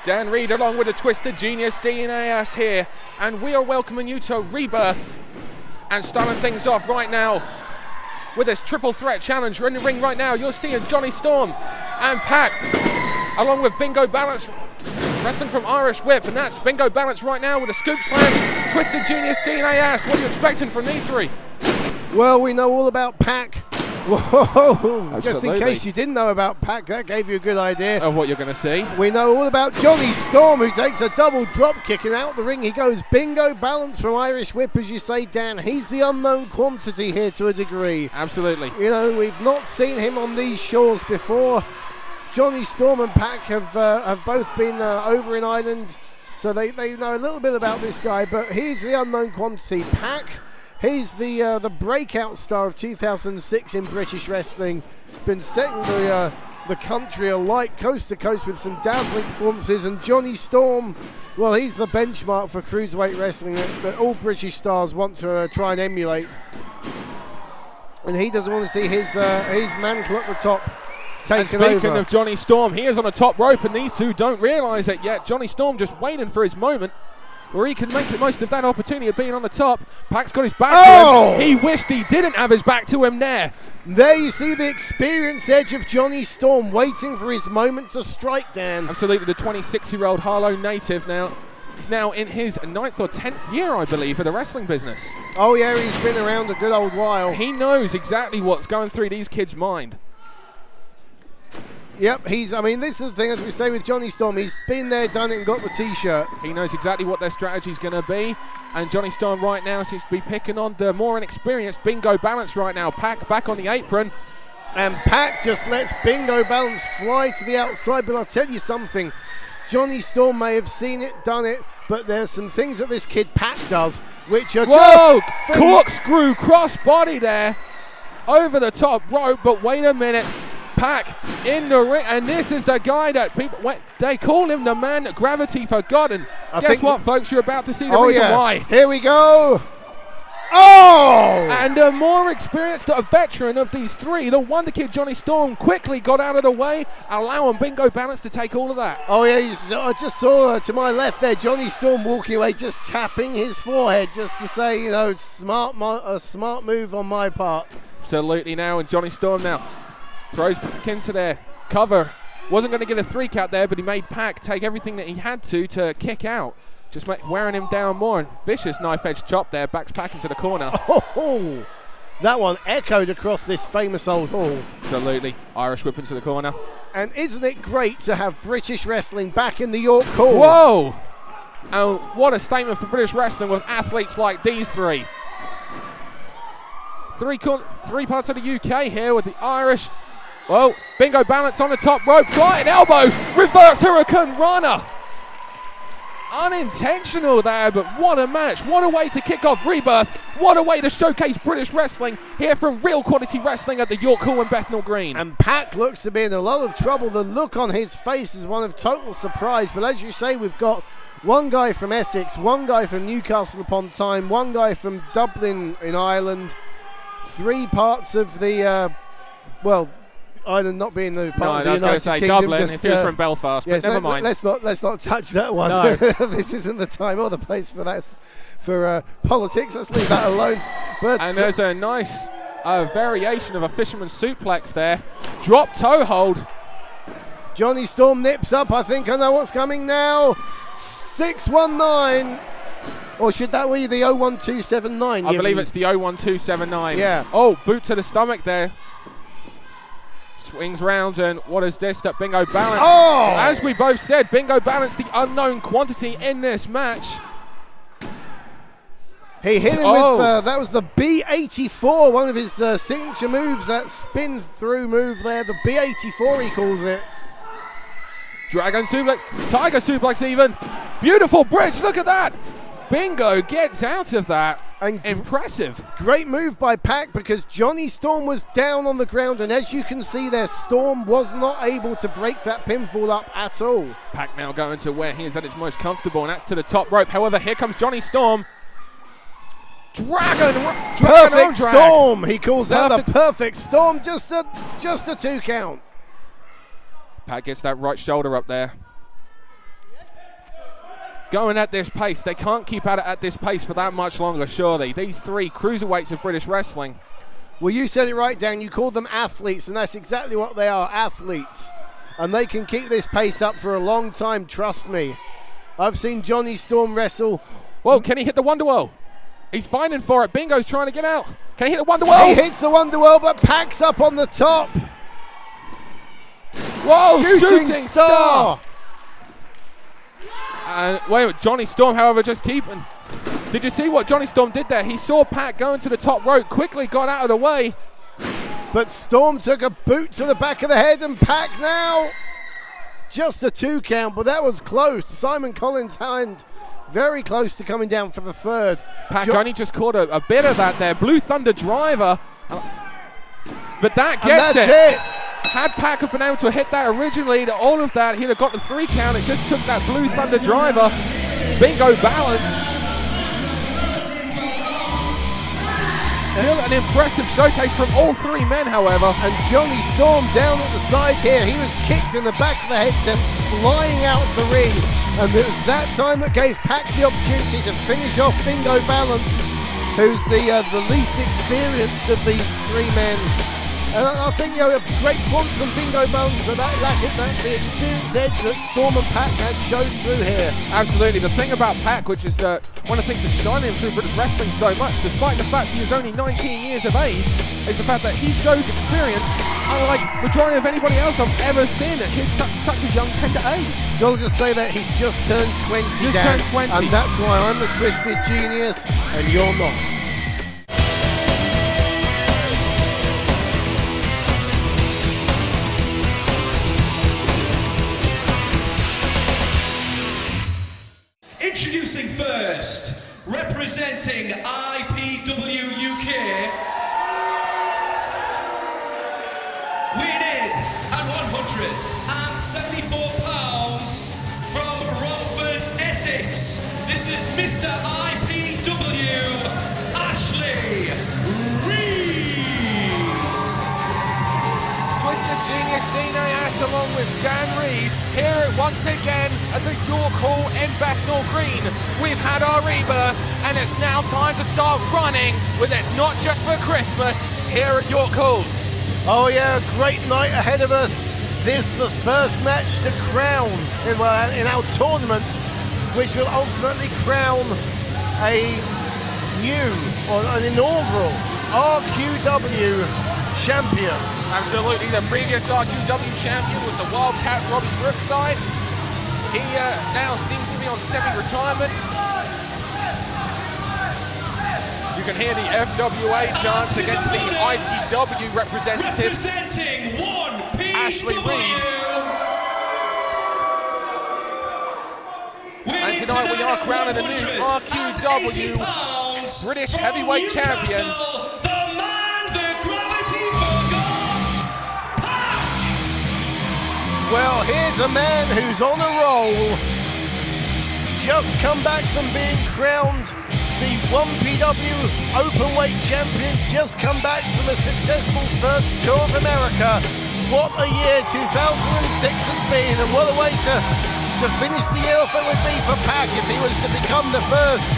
Dan Reed along with the Twisted Genius DNAS here, and we are welcoming you to Rebirth and starting things off right now with this triple threat challenge. We're in the ring right now. You're seeing Johnny Storm and PAC along with Bingo Balance wrestling from Irish Whip, and that's Bingo Balance right now with a scoop slam. Twisted Genius DNAS. What are you expecting from these three? Well, we know all about PAC. Whoa! Absolutely. Just in case you didn't know about PAC, that gave you a good idea of what you're going to see. We know all about Johnny Storm, who takes a double drop kick, and out the ring he goes. Bingo Balance from Irish Whip, as you say, Dan. He's the unknown quantity here to a degree. Absolutely. You know, we've not seen him on these shores before. Johnny Storm and PAC have both been over in Ireland, so they know a little bit about this guy, but he's the unknown quantity. PAC, he's the breakout star of 2006 in British wrestling. Been setting the country alight coast to coast with some dazzling performances. And Johnny Storm, well, he's the benchmark for cruiserweight wrestling that all British stars want to try and emulate. And he doesn't want to see his mantle at the top taken over. And speaking of Johnny Storm, he is on the top rope, and these two don't realise it yet. Johnny Storm just waiting for his moment where he can make the most of that opportunity of being on the top. PAC's got his back to him. He wished he didn't have his back to him there. There you see the experience edge of Johnny Storm waiting for his moment to strike, Dan. Absolutely, the 26-year-old Harlow native now. He's now in his 9th or 10th year, I believe, of the wrestling business. Oh yeah, he's been around a good old while. He knows exactly what's going through these kids' mind. Yep, this is the thing, as we say with Johnny Storm, he's been there, done it, and got the t-shirt. He knows exactly what their strategy's going to be, and Johnny Storm right now seems to be picking on the more inexperienced Bingo Balance right now. PAC back on the apron. And PAC just lets Bingo Balance fly to the outside, but I'll tell you something, Johnny Storm may have seen it, done it, but there's some things that this kid PAC does, which are just... Corkscrew cross body there, over the top rope, but wait a minute. PAC in the ring, and this is the guy that people, they call him the man that gravity forgotten. Guess what, folks? You're about to see the reason why. Here we go. Oh! And the more experienced veteran of these three, the Wonder Kid Johnny Storm, quickly got out of the way, allowing Bingo Balance to take all of that. Oh yeah, I just saw to my left there, Johnny Storm walking away, just tapping his forehead, just to say, you know, a smart move on my part. Absolutely now, and Johnny Storm now throws back into their cover. Wasn't going to get a 3 count there, but he made PAC take everything that he had to kick out. Just wearing him down more. And vicious knife edge chop there. Backs PAC into the corner. Oh, that one echoed across this famous old hall. Absolutely. Irish whip into the corner. And isn't it great to have British wrestling back in the York Hall? Whoa! And what a statement for British wrestling with athletes like these three. Three parts of the UK here with the Irish. Well, Bingo Balance on the top rope, flying elbow, reverse Hurricane Runner. Unintentional there, but what a match. What a way to kick off Rebirth. What a way to showcase British wrestling here from Real Quality Wrestling at the York Hall in Bethnal Green. And PAC looks to be in a lot of trouble. The look on his face is one of total surprise. But as you say, we've got one guy from Essex, one guy from Newcastle upon Tyne, one guy from Dublin in Ireland, 3 parts of the, Ireland not being the part of the United Kingdom. I was going to say Dublin, if he was from Belfast, yes, but never mind. Let's not touch that one. No. This isn't the time or the place for that, for politics. Let's leave that alone. But and there's a nice variation of a fisherman's suplex there. Drop toe hold. Johnny Storm nips up. I think I know what's coming now. 619. Or should that be the 01279? I believe it's the 01279. Yeah. Oh, boot to the stomach there. Swings round, and what is this? That Bingo Balance. Oh! As we both said, Bingo Balance, the unknown quantity in this match. He hit him with, that was the B84, one of his signature moves, that spin through move there, the B84 he calls it. Dragon suplex, tiger suplex even. Beautiful bridge, look at that. Bingo gets out of that. And impressive. Great move by PAC, because Johnny Storm was down on the ground, and as you can see there, Storm was not able to break that pinfall up at all. PAC now going to where he is at his most comfortable, and that's to the top rope. However, here comes Johnny Storm. Perfect Storm. He calls out the perfect Storm. Just a 2 count. PAC gets that right shoulder up there. going at this pace. They can't keep at it at this pace for that much longer, surely. These three cruiserweights of British wrestling. Well, you said it right, Dan. You called them athletes, and that's exactly what they are, athletes. And they can keep this pace up for a long time, trust me. I've seen Johnny Storm wrestle. Whoa, can he hit the Wonderwall? He's fighting for it. Bingo's trying to get out. Can he hit the Wonderwall? He hits the Wonderwall, but Pac's up on the top. Whoa, shooting star. And wait a minute, Johnny Storm, however, just keeping. Did you see what Johnny Storm did there? He saw Pac going to the top rope, quickly got out of the way. But Storm took a boot to the back of the head, and Pac now just a 2 count, but that was close. Simon Collins' hand very close to coming down for the third. Pac only just caught a bit of that there. Blue Thunder driver. But that gets it. Had Pac have been able to hit that originally, all of that, he'd have got the 3 count. It just took that Blue Thunder driver. Bingo balance. Still an impressive showcase from all 3 men, however. And Johnny Storm down at the side here. He was kicked in the back of the head, sent flying out of the ring. And it was that time that gave Pac the opportunity to finish off Bingo Balance, who's the least experienced of these 3 men. And I think, a great performance from Bingo Balance, but that the experience edge that Storm and Pac had showed through here. Absolutely. The thing about Pac, which is one of the things that's shining him through British wrestling so much, despite the fact he is only 19 years of age, is the fact that he shows experience unlike majority of anybody else I've ever seen at his such a young, tender age. Gotta just say that he's just turned 20, turned 20. And that's why I'm the Twisted Genius, and you're not. Introducing first, representing IPW UK, weighing in at 174 pounds from Romford, Essex. This is Mr. IPW, Ashley Reed. Twisted Genius Dino Ash along with Dan Reed here once again at the York Hall in Bethnal Green. We've had our rebirth and it's now time to start running with It's Not Just for Christmas here at York Hall. Oh yeah, a great night ahead of us. This is the first match to crown in our tournament, which will ultimately crown a new or an inaugural RQW champion. Absolutely, the previous RQW champion was the Wildcat Robbie Brookside. He now seems to be on semi-retirement. You can hear the FWA chants against the IPW representative, Representing 1PW, Ashley Reed. And tonight we are crowning a new RQW British Heavyweight Champion. Well, here's a man who's on a roll. Just come back from being crowned the 1PW Openweight Champion. Just come back from a successful first tour of America. What a year 2006 has been, and what a way to finish the year off it would be for Pac if he was to become the first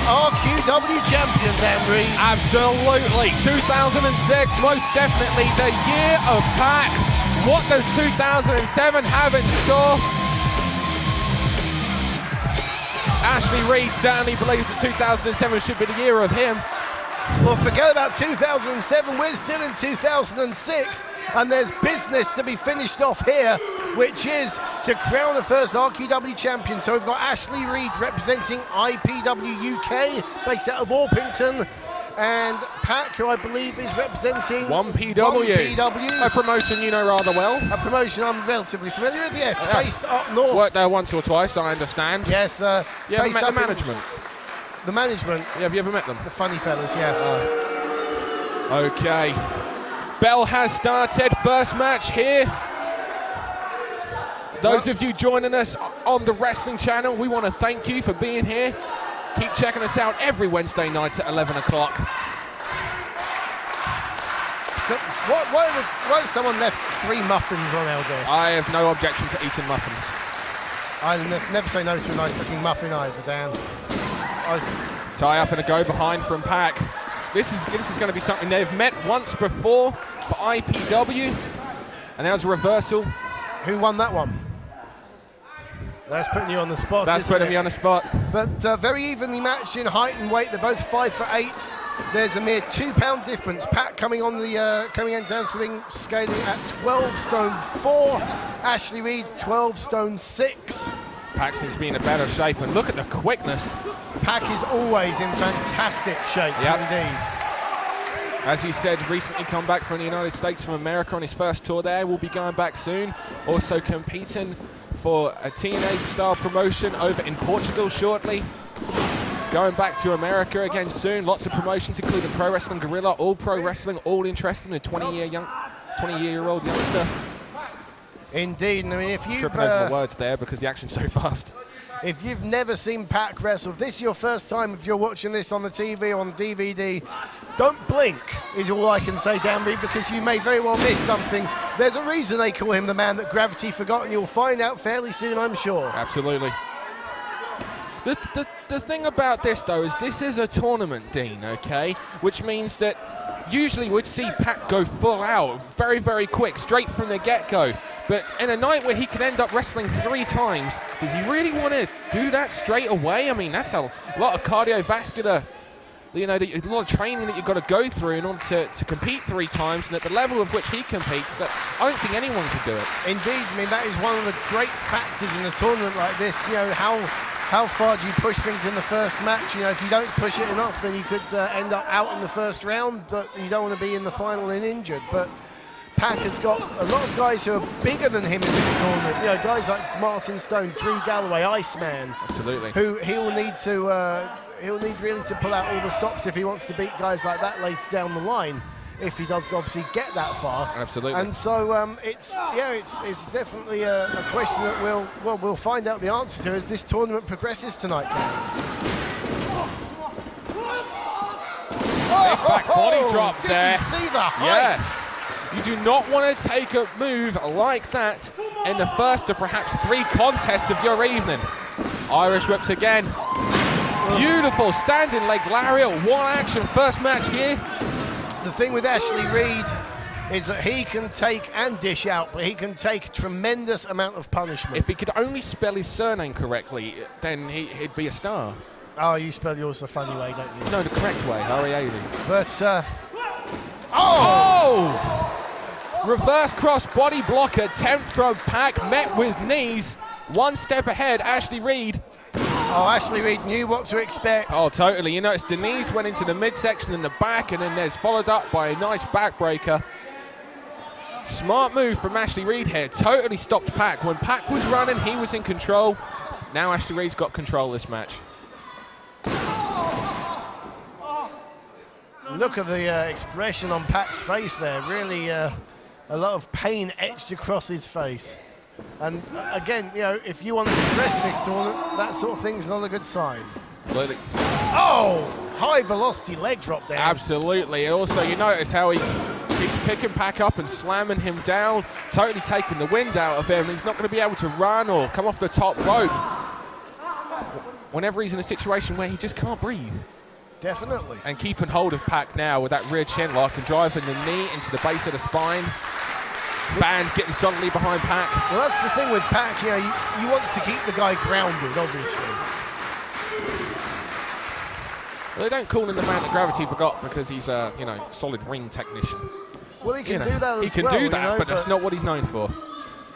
RQW champion, Dan Reed. Absolutely. 2006, most definitely the year of Pac. What does 2007 have in store? Ashley Reed certainly believes that 2007 should be the year of him. Well, forget about 2007, we're still in 2006, and there's business to be finished off here, which is to crown the first RQW champion. So we've got Ashley Reed representing IPW UK, based out of Orpington, and Pac, who I believe is representing 1PW. A promotion you know rather well. A promotion I'm relatively familiar with, yes, based up north. Worked there once or twice, I understand. Yes, you ever met the management? The management? Yeah, have you ever met them? The funny fellas, yeah. Okay. Bell has started. First match here. Those of you joining us on the Wrestling Channel, we want to thank you for being here. Keep checking us out every Wednesday night at 11 o'clock. So why has someone left 3 muffins on our desk? I have no objection to eating muffins. I'll never say no to a nice-looking muffin either, Dan. Tie up and a go behind from PAC. This is going to be something they've met once before for IPW, and there's a reversal. Who won that one? That's putting you on the spot. That's putting me on the spot. But very evenly matched in height and weight. They're both 5'8". There's a mere 2 pound difference. PAC coming on the down to the ring, scaling at 12 stone 4. Ashley Reed 12 stone 6. PAC seems to be in a better shape, and look at the quickness. PAC is always in fantastic shape, indeed. As he said, recently come back from the United States of America on his first tour there. Will be going back soon. Also competing for a TNA-style promotion over in Portugal shortly. Going back to America again soon. Lots of promotions, including Pro Wrestling Guerrilla, All Pro Wrestling, all interested in a 20-year-old youngster. Indeed, and I mean, if you've tripping over the words there because the action's so fast. If you've never seen PAC wrestle, if this is your first time, if you're watching this on the TV or on DVD, don't blink, is all I can say, Dan Reed, because you may very well miss something. There's a reason they call him the man that gravity forgot, and you'll find out fairly soon, I'm sure. Absolutely. The thing about this, though, is this is a tournament, Dean, okay? Which means that usually we'd see PAC go full out, very, very quick, straight from the get-go. But in a night where he could end up wrestling 3 times, does he really want to do that straight away? I mean, that's a lot of cardiovascular, a lot of training that you've got to go through in order to compete 3 times. And at the level of which he competes, I don't think anyone could do it. Indeed, I mean, that is one of the great factors in a tournament like this. You know, how far do you push things in the first match? You know, if you don't push it enough, then you could end up out in the first round, but you don't want to be in the final and injured. But PAC has got a lot of guys who are bigger than him in this tournament. You know, guys like Martin Stone, Drew Galloway, Iceman. Absolutely. Who he'll need really to pull out all the stops if he wants to beat guys like that later down the line, if he does obviously get that far. Absolutely. And so it's definitely a question that we'll find out the answer to as this tournament progresses tonight. Big back body drop there. Did you see the height? Yes. You do not want to take a move like that in the first of perhaps 3 contests of your evening. Irish whips again. Beautiful standing leg lariat, 1 action, first match here. The thing with Ashley Reed is that he can take and dish out, but he can take a tremendous amount of punishment. If he could only spell his surname correctly, then he'd be a star. Oh, you spell yours the funny way, don't you? No, the correct way, R-E-A-D. But, oh! Reverse cross body blocker, attempt from PAC, met with knees. 1 step ahead, Ashley Reed. Oh, Ashley Reed knew what to expect. Oh, totally. You notice the knees went into the midsection and the back, and then there's followed up by a nice backbreaker. Smart move from Ashley Reed here. Totally stopped PAC. When PAC was running, he was in control. Now Ashley Reed's got control of this match. Look at the expression on PAC's face there. Really a lot of pain etched across his face. And again, you know, if you want to progress in this tournament, that sort of thing's not a good sign. Absolutely. Oh, high velocity leg drop there. Absolutely. And also, you notice how he keeps picking PAC up and slamming him down, totally taking the wind out of him. He's not going to be able to run or come off the top rope whenever he's in a situation where he just can't breathe. Definitely. And keeping hold of PAC now with that rear chin lock and driving the knee into the base of the spine. Fans getting solidly behind PAC. Well, that's the thing with PAC, you know, you want to keep the guy grounded, obviously. Well, they don't call him the man that gravity forgot because he's a, solid ring technician. Well, he can do that as well. He can do that, but that's not what he's known for.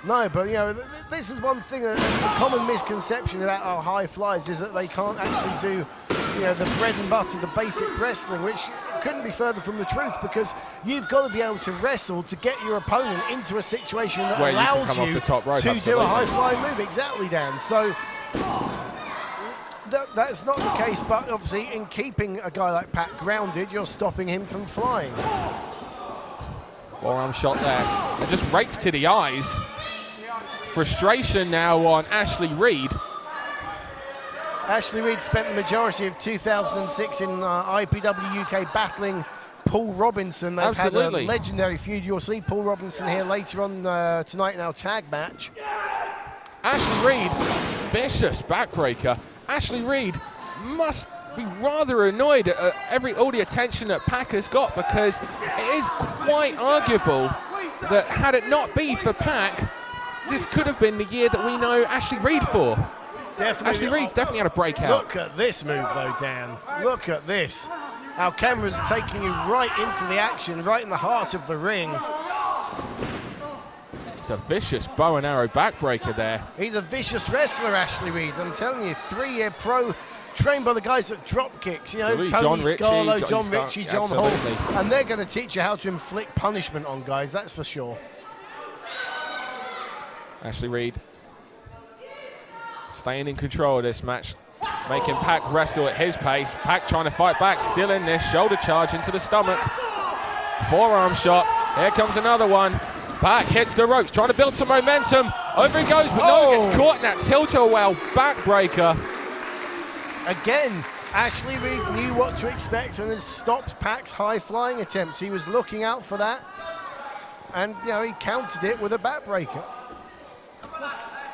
No, but, you know, this is one thing, a common misconception about our high flyers is that they can't actually do, the bread and butter, the basic wrestling, which couldn't be further from the truth, because you've got to be able to wrestle to get your opponent into a situation that where allows you to do a high-flying move. Exactly, Dan. So that's not the case, but obviously in keeping a guy like PAC grounded, you're stopping him from flying. Forearm shot there. It just rakes to the eyes. Frustration now on Ashley Reed. Ashley Reed spent the majority of 2006 in IPW UK battling Paul Robinson. They've had a legendary feud. You'll see Paul Robinson here later on tonight in our tag match. Ashley Reed, vicious backbreaker. Ashley Reed must be rather annoyed at all the attention that PAC has got, because it is quite arguable that had it not been for PAC, this could have been the year that we know Ashley Reed for. Definitely. Ashley Reed's definitely had a breakout. Look at this move though, Dan. Look at this. Our camera's taking you right into the action, right in the heart of the ring. It's a vicious bow and arrow backbreaker there. He's a vicious wrestler, Ashley Reed. I'm telling you, 3-year pro, trained by the guys at Drop Kicks. You know, Absolutely. Tony John Ritchie, Scarlo, John Ritchie, John absolutely. Holt. And they're going to teach you how to inflict punishment on guys, that's for sure. Ashley Reed staying in control of this match, making PAC wrestle at his pace. PAC trying to fight back, still in this. Shoulder charge into the stomach. Forearm shot. Here comes another one. PAC hits the ropes, trying to build some momentum. Over he goes, but no, gets caught in that tilt-a-whirl backbreaker. Again, Ashley Reed knew what to expect and has stopped PAC's high-flying attempts. He was looking out for that, and you know, he countered it with a backbreaker.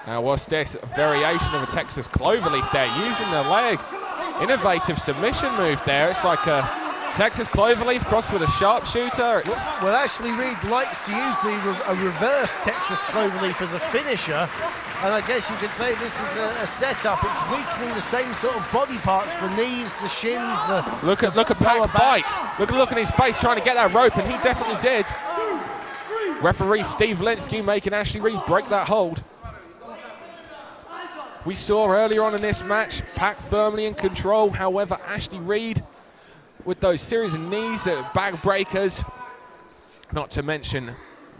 Now what's this? A variation of a Texas cloverleaf there, using the leg. Innovative submission move there. It's like a Texas cloverleaf crossed with a sharpshooter. Well, Ashley Reed likes to use a reverse Texas cloverleaf as a finisher, and I guess you could say this is a setup. It's weakening the same sort of body parts, the knees, the shins, the Look at PAC fight. Look at his face trying to get that rope, and he definitely did. Referee Steve Linsky making Ashley Reed break that hold. We saw earlier on in this match, PAC firmly in control. However, Ashley Reed with those series of knees, backbreakers, not to mention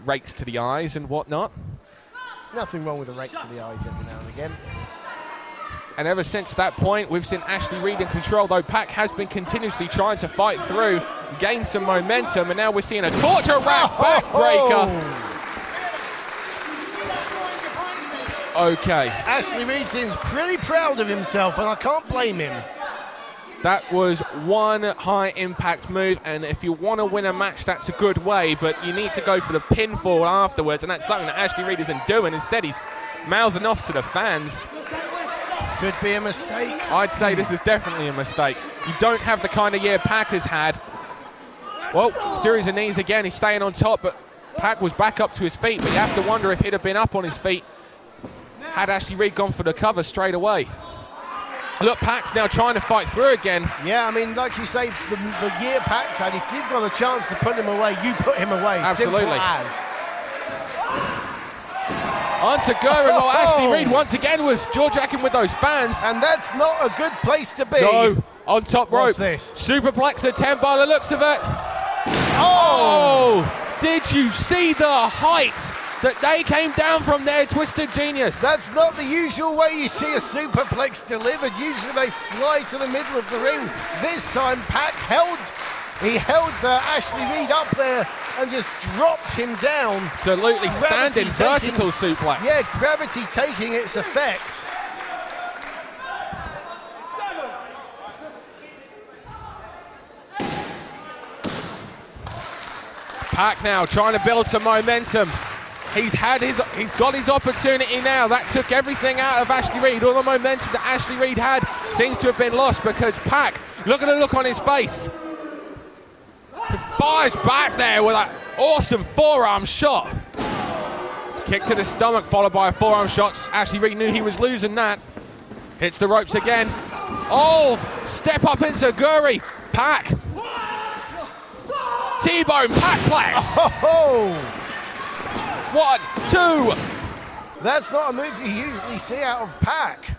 rakes to the eyes and whatnot. Nothing wrong with a rake to the eyes every now and again. And ever since that point, we've seen Ashley Reed in control, though PAC has been continuously trying to fight through, gain some momentum, and now we're seeing a torture rack backbreaker. Okay. Ashley Reed seems pretty proud of himself, and I can't blame him. That was one high-impact move, and if you want to win a match, that's a good way, but you need to go for the pinfall afterwards, and that's something that Ashley Reed isn't doing. Instead, he's mouthing off to the fans. Could be a mistake. I'd say this is definitely a mistake. You don't have the kind of year PAC has had. Well, series of knees again. He's staying on top, but PAC was back up to his feet, but you have to wonder if he'd have been up on his feet had Ashley Reed gone for the cover straight away. Look, PAC's now trying to fight through again. Yeah, I mean, like you say, the year PAC's had, if you've got a chance to put him away, you put him away. Absolutely. Simple as. Onto Gurren, while Ashley Reed once again was jaw-jacking with those fans. And that's not a good place to be. No, on top rope. What's this? Superplex attempt by the looks of it. Oh! Did you see the height that they came down from there, Twisted Genius? That's not the usual way you see a superplex delivered. Usually they fly to the middle of the ring. This time PAC held Ashley Reed up there and just dropped him down. Absolutely, standing vertical suplex. Yeah, gravity taking its effect. PAC now trying to build some momentum. He's got his opportunity now. That took everything out of Ashley Reed. All the momentum that Ashley Reed had seems to have been lost because PAC, look at the look on his face. He fires back there with that awesome forearm shot. Kick to the stomach followed by a forearm shot. Ashley Reed knew he was losing that. Hits the ropes again. Oh, step up into Guri. PAC. T-bone PACplex. Oh! 1, 2. That's not a move you usually see out of PAC.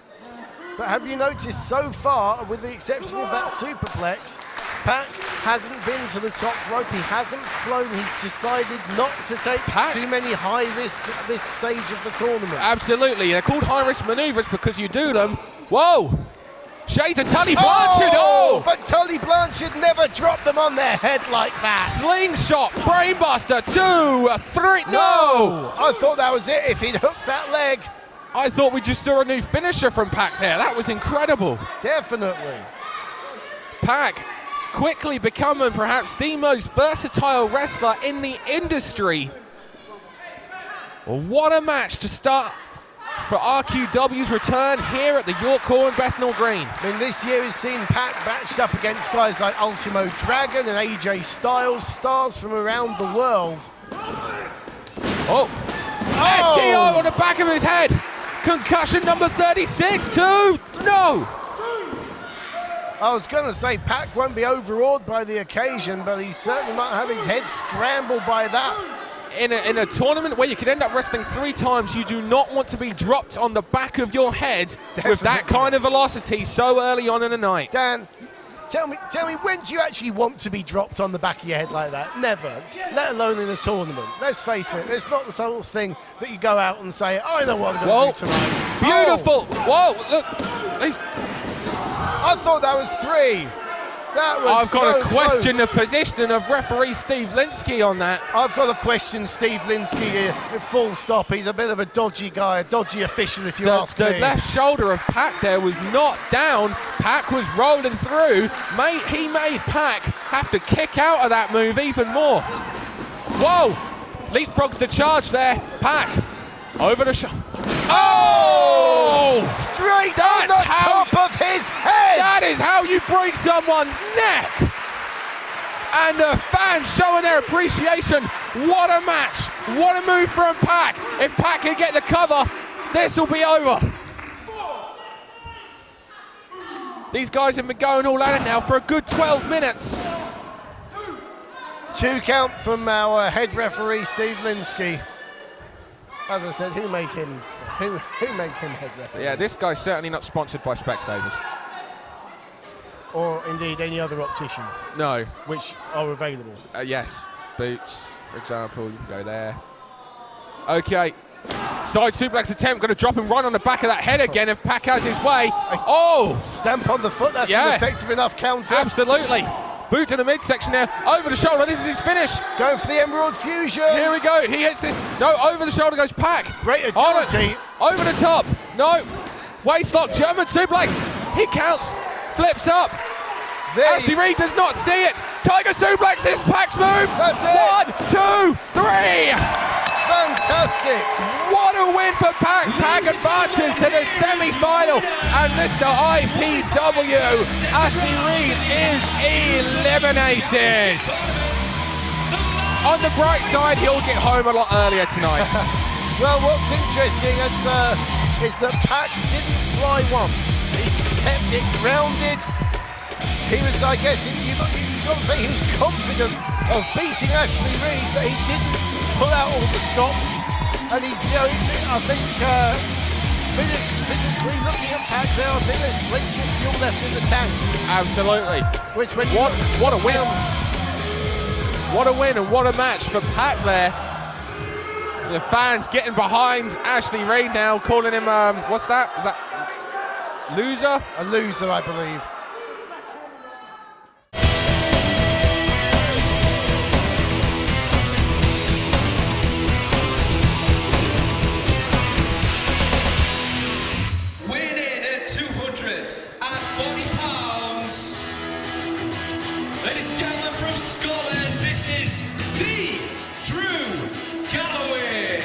But have you noticed so far, with the exception of that superplex, PAC hasn't been to the top rope. He hasn't flown. He's decided not to take too many high risks at this stage of the tournament. Absolutely. They're called high-risk maneuvers because you do them. Whoa! Shades of Tully Blanchard. Oh! But Tully Blanchard never dropped them on their head like that. Slingshot, brainbuster, 2, 3. No! I thought that was it if he'd hooked that leg. I thought we just saw a new finisher from PAC there. That was incredible. Definitely. PAC quickly becoming perhaps the most versatile wrestler in the industry. Well, what a match to start for RQW's return here at the York Hall and Bethnal Green. I mean, this year has seen PAC matched up against guys like Ultimo Dragon and AJ Styles, stars from around the world. Oh, STO on the back of his head. Concussion number 36, 2, no. I was going to say PAC won't be overawed by the occasion, but he certainly might have his head scrambled by that. In a tournament where you could end up wrestling 3 times, you do not want to be dropped on the back of your head with that kind of velocity so early on in the night. Dan, tell me, when do you actually want to be dropped on the back of your head like that? Never, let alone in a tournament. Let's face it, it's not the sort of thing that you go out and say, I know what I'm going to do tonight. Beautiful. Whoa, look. I thought that was 3. That was I've got so to question close. the position of referee Steve Linsky on that. I've got to question Steve Linsky here, full stop. He's a bit of a dodgy guy, a dodgy official if you ask me. The left shoulder of PAC there was not down. PAC was rolling through. He made PAC have to kick out of that move even more. Whoa! Leapfrogs the charge there. PAC over the shoulder. Oh! Straight on the top of his head! That is how you break someone's neck! And the fans showing their appreciation. What a match! What a move from PAC! If PAC can get the cover, this will be over. These guys have been going all at it now for a good 12 minutes. 2 count from our head referee, Steve Linsky. As I said, who made him head referee? Yeah, this guy's certainly not sponsored by Specsavers. Or indeed any other optician. No. Which are available. Yes. Boots, for example, you can go there. Okay. Side suplex attempt, going to drop him right on the back of that head again if PAC has his way. Oh! Stamp on the foot, that's an effective enough counter. Absolutely. Boot to the midsection there, over the shoulder, this is his finish. Going for the Emerald Fusion. Here we go, he hits this. No, over the shoulder goes PAC. Great agility. Over the top, no. Waistlock, German suplex. He counts, flips up. Ashley Reed does not see it. Tiger suplex, this PAC's move. That's it. 1, 2, 3. Fantastic. What a win for PAC. PAC advances to the semi-final. And Mr. IPW, Ashley Reed, is eliminated. On the bright side, he'll get home a lot earlier tonight. Well, what's interesting is that PAC didn't fly once. He kept it grounded. He was, I guess, you've got to say he was confident of beating Ashley Reed, but he didn't pull out all the stops. And he's, I think, physically looking at PAC there, I think there's plenty of fuel left in the tank. Absolutely. Which when what a win. What a win and what a match for PAC there. The fans getting behind Ashley Reed now, calling him, what's that? Is that loser? A loser, I believe. Winning at 240 pounds. Ladies and gentlemen from Scotland, this is the Drew Galloway.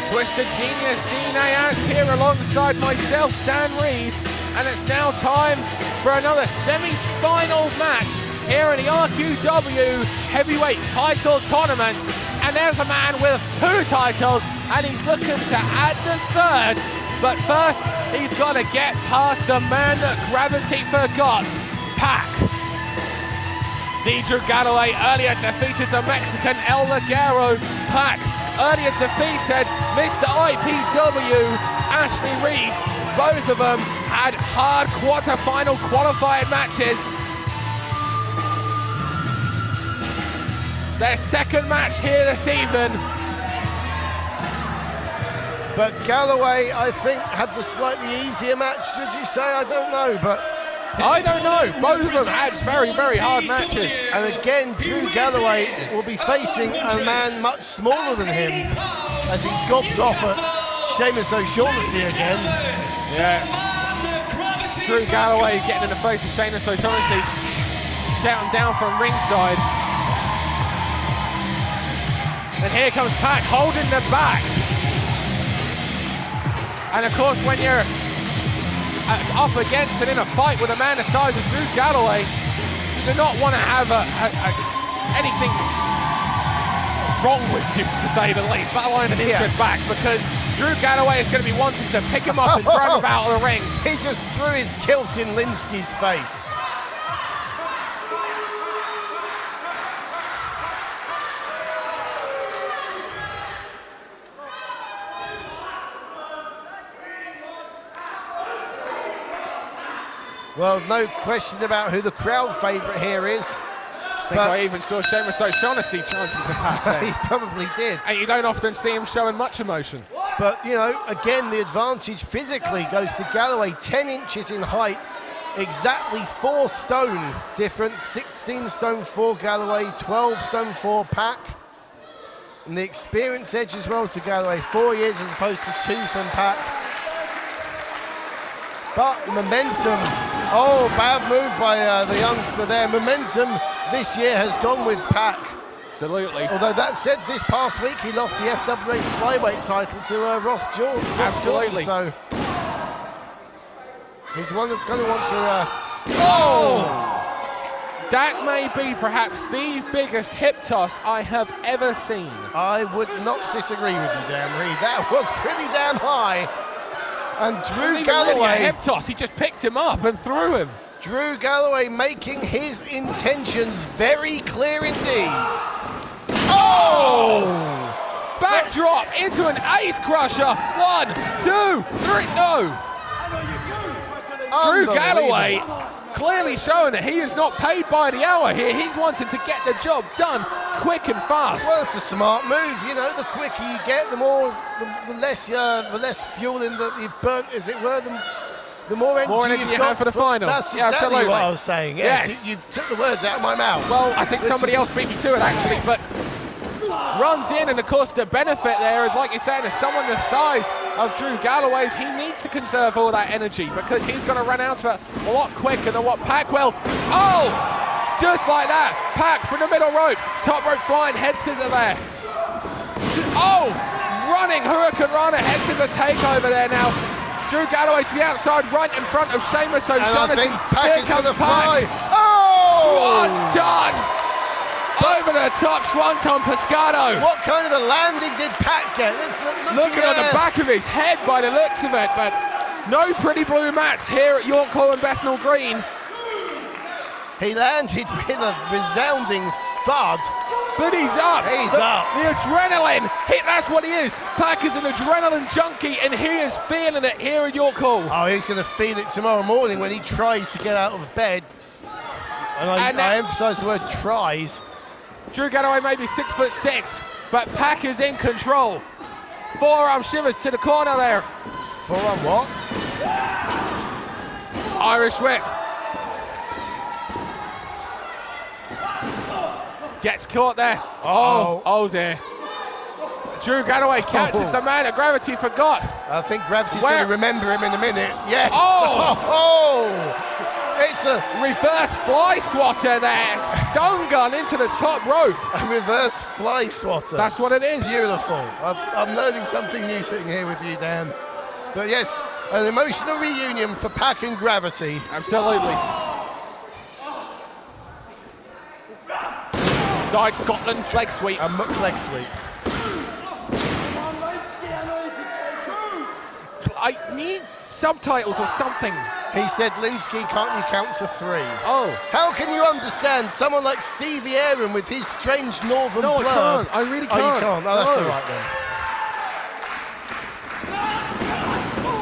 Twisted Genius Dean Ayas here alongside myself, Dan Reed, and it's now time for another semi-final match here in the RQW Heavyweight Title Tournament. And there's a man with 2 titles, and he's looking to add the 3rd. But first, he's got to get past the man that gravity forgot, PAC. Drew Galloway earlier defeated the Mexican El Ligero. PAC earlier defeated Mr. IPW, Ashley Reed. Both of them had hard quarter-final qualifying matches. Their second match here this evening. But Galloway, I think, had the slightly easier match, would you say? I don't know, but... I don't know. Both of them had very, very hard matches. And again, Drew Galloway will be facing a man much smaller than him as he gobs off at Sheamus O'Shaughnessy again. Yeah. Drew Galloway getting in the face of Sheamus O'Shaughnessy, shouting down from ringside. And here comes PAC holding the back. And of course, when you're up against and in a fight with a man the size of Drew Galloway, you do not want to have anything wrong with you, to say the least, let alone an injured back, because Drew Galloway is going to be wanting to pick him up and throw him out of the ring. He just threw his kilt in Linsky's face. Well, no question about who the crowd favourite here is. I think I even saw Sheamus O'Shaughnessy chanting for Pac. He probably did. And you don't often see him showing much emotion. But, you know, again, the advantage physically goes to Galloway. 10 inches in height, exactly 4 stone difference. 16 stone 4 Galloway, 12 stone 4 Pac. And the experience edge as well to Galloway. 4 years as opposed to 2 from Pac. But momentum, oh, bad move by the youngster there. Momentum this year has gone with Pac. Absolutely. Although that said, this past week he lost the FWA flyweight title to Ross Jordan. Absolutely. So he's going to want to. That may be perhaps the biggest hip toss I have ever seen. I would not disagree with you, Dan Reed. That was pretty damn high. And Drew Galloway, really a hip toss, he just picked him up and threw him. Drew Galloway making his intentions very clear indeed. Oh! Backdrop into an ace crusher. 1, 2, 3, no. Drew Galloway clearly showing that he is not paid by the hour here. He's wanting to get the job done quick and fast. Well, it's a smart move. You know, the quicker you get, the less fueling that you've burnt, as it were, the more energy you have for the final. That's yeah, exactly absolutely what I was saying. Yes. You took the words out of my mouth. Well, I think somebody else beat me to it, actually, but runs in, and of course the benefit there is, like you're saying, as someone the size of Drew Galloway's, he needs to conserve all that energy because he's going to run out of it a lot quicker than what Pac will. Oh! Just like that, Pac from the middle rope, top rope flying, head scissor there. Oh! Running Hurricane Rana, head scissor takeover there now. Drew Galloway to the outside, right in front of Sheamus O'Shaughnessy. Here comes Pac. Oh! Swanton! Over the top, Swanton Pescado. What kind of a landing did Pac get? Looking on the back of his head by the looks of it, but no pretty blue mats here at York Hall and Bethnal Green. He landed with a resounding thud. But he's up. He's up. The adrenaline. That's what he is. Pac is an adrenaline junkie, and he is feeling it here at York Hall. Oh, he's going to feel it tomorrow morning when he tries to get out of bed. And I emphasise the word tries. Drew Galloway may be 6'6", but Pac is in control. Forearm shivers to the corner there. Forearm what? Irish whip. Gets caught there. Oh dear. Drew Galloway catches the man that Gravity forgot. I think Gravity's going to remember him in a minute. Yes. It's a reverse fly swatter there. Stone gun into the top rope. A reverse fly swatter. That's what it is. Beautiful. I'm learning something new sitting here with you, Dan. But yes, an emotional reunion for Pac and Gravity. Absolutely. Side Scotland leg sweep. A muck leg sweep. I need subtitles or something. He said, Linsky, can't you count to 3? Oh. How can you understand someone like Stevie Aaron with his strange northern No, blood? I can't. I really can't. Oh, you can't? Oh, that's all right then.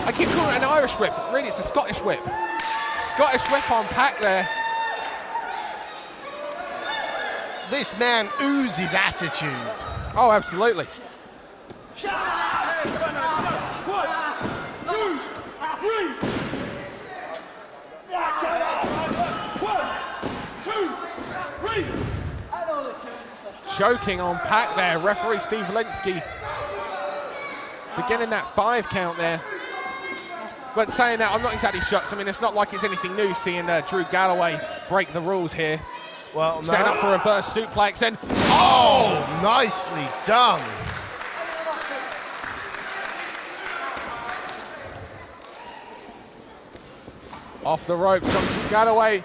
I keep calling it an Irish whip. Really, it's a Scottish whip. Scottish whip on Pac there. This man oozes attitude. Oh, absolutely. 1, 2, 3. 1, 2, 3. Choking on Pac there. Referee Steve Linsky beginning that 5 count there. But saying that, I'm not exactly shocked. I mean, it's not like it's anything new seeing Drew Galloway break the rules here. Well, no. Setting up for a reverse suplex and nicely done. Off the ropes comes Galloway.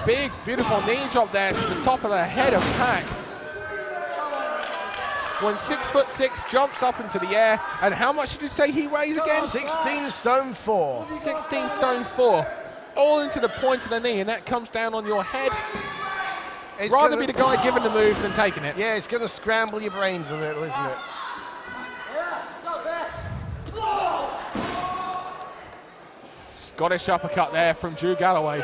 Big, beautiful knee drop there to the top of the head of PAC. When 6'6" jumps up into the air, and how much did you say he weighs again? 16 stone 4. 16 stone 4. All into the point of the knee, and that comes down on your head. It's Rather be the guy giving the move than taking it. Yeah, it's going to scramble your brains a little, isn't it? Scottish uppercut there from Drew Galloway.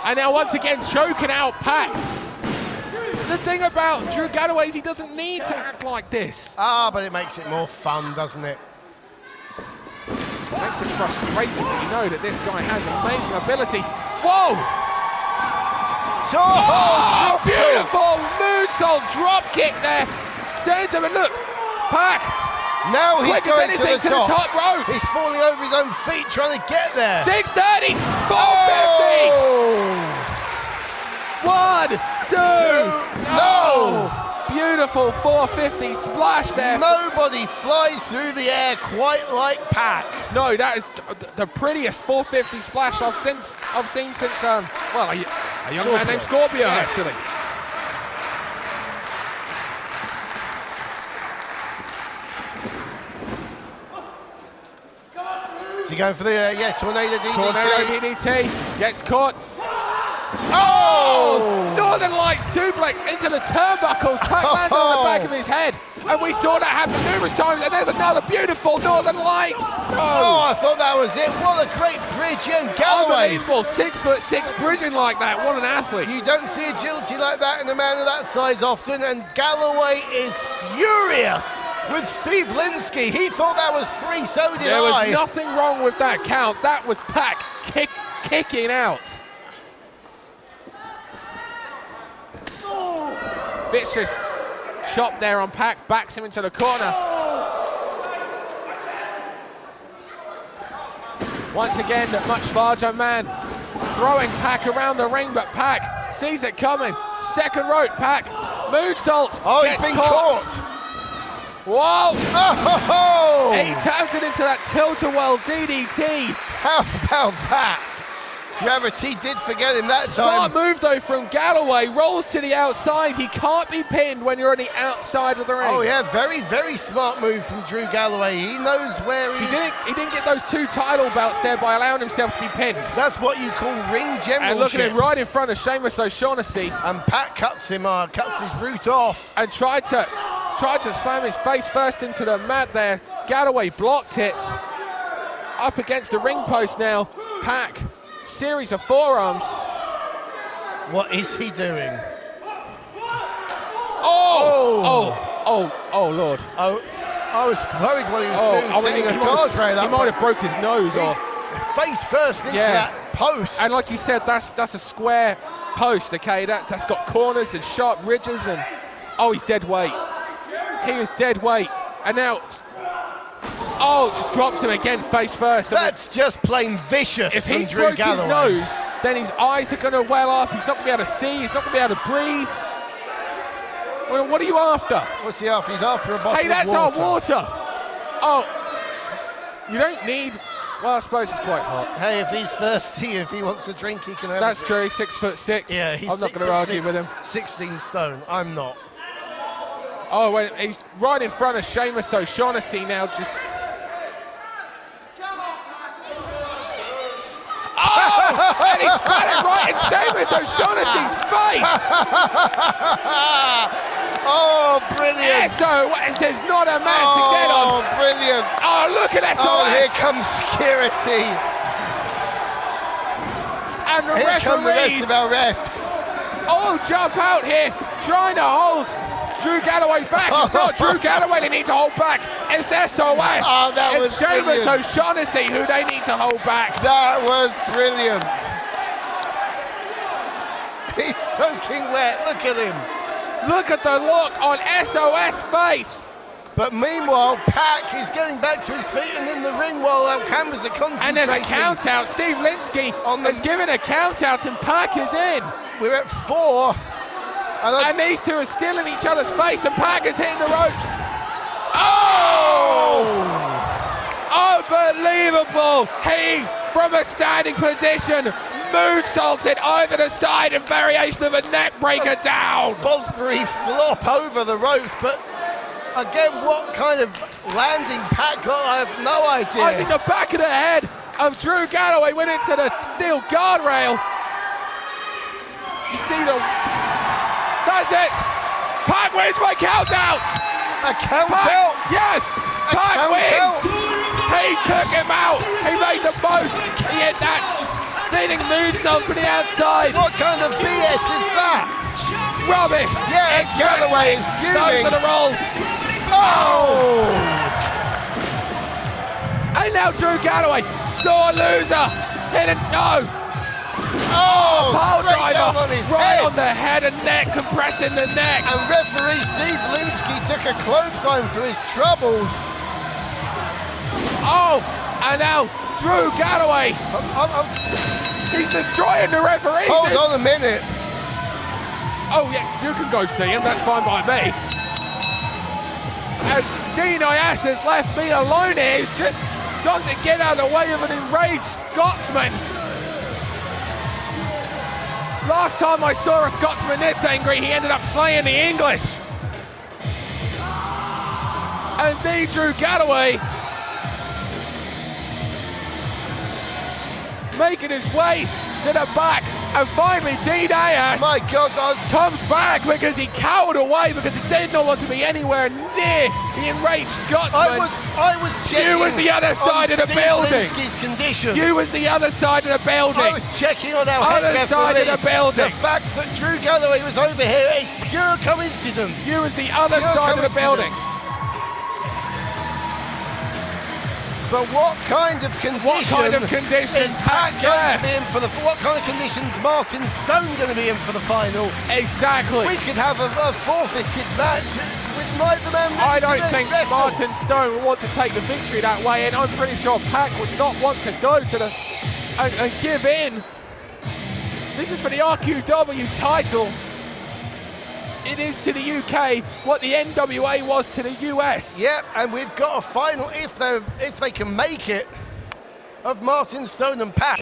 And now once again choking out PAC. The thing about Drew Galloway is he doesn't need to act like this. Ah, but it makes it more fun, doesn't it? Makes it frustrating when you know that this guy has amazing ability. Whoa! Oh, Beautiful moonsault drop kick there. Sends him, and look, PAC. Now he's Quick as going anything to the top rope. He's falling over his own feet trying to get there. 630, 450. Oh. 1, 2, no! Beautiful 450 splash there. Nobody flies through the air quite like PAC. No, that is the prettiest 450 splash I've seen since well, a young man named Scorpio, yes. actually. Is he going for the tornado DDT? Tornado DDT gets caught. Oh! Northern Lights suplex into the turnbuckles. PAC landed on the back of his head. And we saw that happen numerous times. And there's another beautiful Northern Lights. Oh, I thought that was it. What a great bridge, and Galloway. Unbelievable. 6'6" bridging like that. What an athlete. You don't see agility like that in a man of that size often, and Galloway is furious with Steve Linsky. He thought that was 3, so did There was I. nothing wrong with that count. That was PAC kicking out. Vicious chop there on PAC, backs him into the corner. Once again, the much larger man throwing PAC around the ring, but PAC sees it coming. Second rope, PAC, moonsault. Oh, gets he's been caught. Whoa! Oh! He tapped it into that tilt-a-whirl DDT. How about that? Gravity did forget him that Smart time. move though from Galloway, rolls to the outside. He can't be pinned when you're on the outside of the ring. Oh yeah, very, very smart move from Drew Galloway. He knows where He didn't get those 2 title belts there by allowing himself to be pinned. That's what you call ring generalship. And look at him right in front of Sheamus O'Shaughnessy. And PAC cuts his route off. And tried to slam his face first into the mat there. Galloway blocked it. Up against the ring post now. PAC. Series of forearms. What is he doing? Oh, Lord. Oh, I was worried what he was doing, sitting a guardrail. He might have broke his nose or face first into that post. And like you said, that's a square post, okay? That's got corners and sharp ridges, and he's dead weight. He is dead weight. And now just drops him again face first. That's just plain vicious. If from he's Drew broke Galloway. his nose, then his eyes are going to well up. He's not going to be able to see. He's not going to be able to breathe. Well, what are you after? What's he after? He's after a bottle of water. Hey, that's our water. You don't need... Well, I suppose it's quite hot. Hey, if he's thirsty, if he wants a drink, he can have That's it. true. He's 6'6". Yeah, he's I'm not going to argue with him. 16 stone. I'm not. Well, he's right in front of Sheamus O'Shaughnessy now, just... And he spat it right in Sheamus O'Shaughnessy's face! Brilliant! SOS is not a man to get on. Brilliant! Look at SOS! Here comes security. And the Here come the rest referees of our refs. jump out here, trying to hold Drew Galloway back. It's not Drew Galloway they need to hold back. It's SOS. That was it's Sheamus brilliant. O'Shaughnessy who they need to hold back. That was brilliant. He's soaking wet. Look at him. Look at the look on SOS face. But meanwhile, PAC is getting back to his feet and in the ring while our cameras are concentrating. And there's a count out. Steve Linsky has given a count out and PAC is in. We're at 4. And these two are still in each other's face and PAC is hitting the ropes. Unbelievable! He, from a standing position, moonsaulted over the side in variation of a neck breaker down. Fosbury flop over the ropes, but again, what kind of landing PAC got, I have no idea. I think the back of the head of Drew Galloway went into the steel guardrail. You see that's it. PAC wins by count out. A count out? Yes, PAC wins. He took him out. He made the most. He hit that spinning moonsault from the outside. What kind of BS is that? Rubbish. Yeah, Galloway is fuming. Those are the rolls. Oh! And now Drew Galloway, sore loser. Hit it, no. Oh, Pile straight down driver on his right head. on the head and neck, compressing the neck. And referee Steve Linsky took a clothesline for his troubles. Oh, and now Drew Galloway. He's destroying the referee. Hold on a minute. Oh yeah, you can go see him, that's fine by me. And Dean Iasis left me alone here. He's just gone to get out of the way of an enraged Scotsman. Last time I saw a Scotsman this angry, he ended up slaying the English. And D. Drew Galloway making his way to the back, and finally Dean Ayas My God, comes back because he cowered away because he did not want to be anywhere near the enraged Scotsman. I was checking. You was the other side of the building. Linsky's condition. You was the other side of the building. I was checking on our head Other side of referee. the building. The fact that Drew Galloway was over here is pure coincidence. You was the other Pure side of the building. coincidence. But what kind of condition is PAC going to be in for the? What kind of conditions Martin Stone going to be in for the final? Exactly. We could have a forfeited match with neither man. I don't think wrestle. Martin Stone would want to take the victory that way, and I'm pretty sure PAC would not want to go to the and give in. This is for the RQW title. It is to the UK what the NWA was to the US. Yep, and we've got a final if they can make it of Martin Stone and PAC.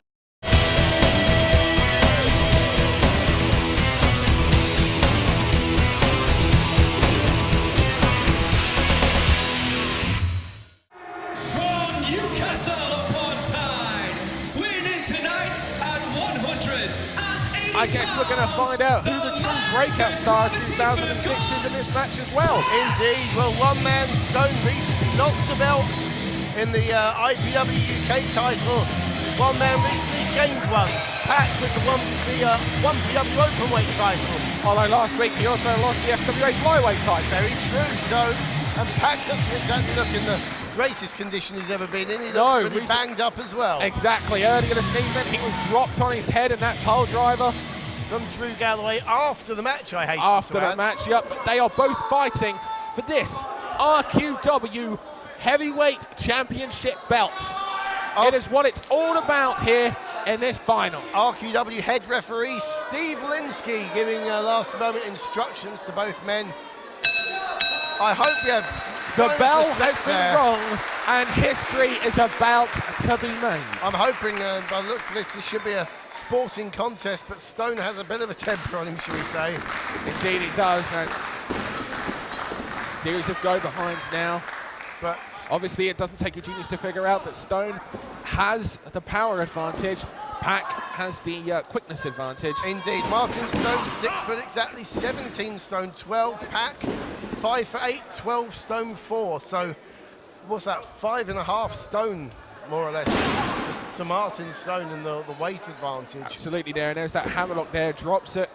From Newcastle upon Tyne, winning tonight at 180. I guess we're going to find out who the true breakout star of 2006 is in this match as well. Indeed, well, one man Stone recently lost the belt in the IPW UK title. One man recently gained one. PAC with the 1PW Openweight title. Although last week he also lost the FWA Flyweight title. Very true, so, and PAC doesn't exactly look in the greatest condition he's ever been in. He looks pretty banged up as well. Exactly, earlier this evening he was dropped on his head in that pole driver. From Drew Galloway after the match, I hasten After to the add. match, yep, they are both fighting for this RQW Heavyweight Championship belt. It is what it's all about here in this final. RQW head referee Steve Linsky giving last moment instructions to both men. I hope we have The bell has respect been there. rung and history is about to be made. I'm hoping, by the looks of this should be a sporting contest, but Stone has a bit of a temper on him, shall we say. Indeed it does. And series of go-behinds now. But Obviously it doesn't take a genius to figure out that Stone has the power advantage. PAC has the quickness advantage. indeed, Martin Stone 6 foot exactly, 17 stone 12. PAC 5 foot 8, 12 stone 4. So what's that? 5.5 stone, more or less, to Martin Stone and the weight advantage. Absolutely there, and there's that hammerlock there, drops it.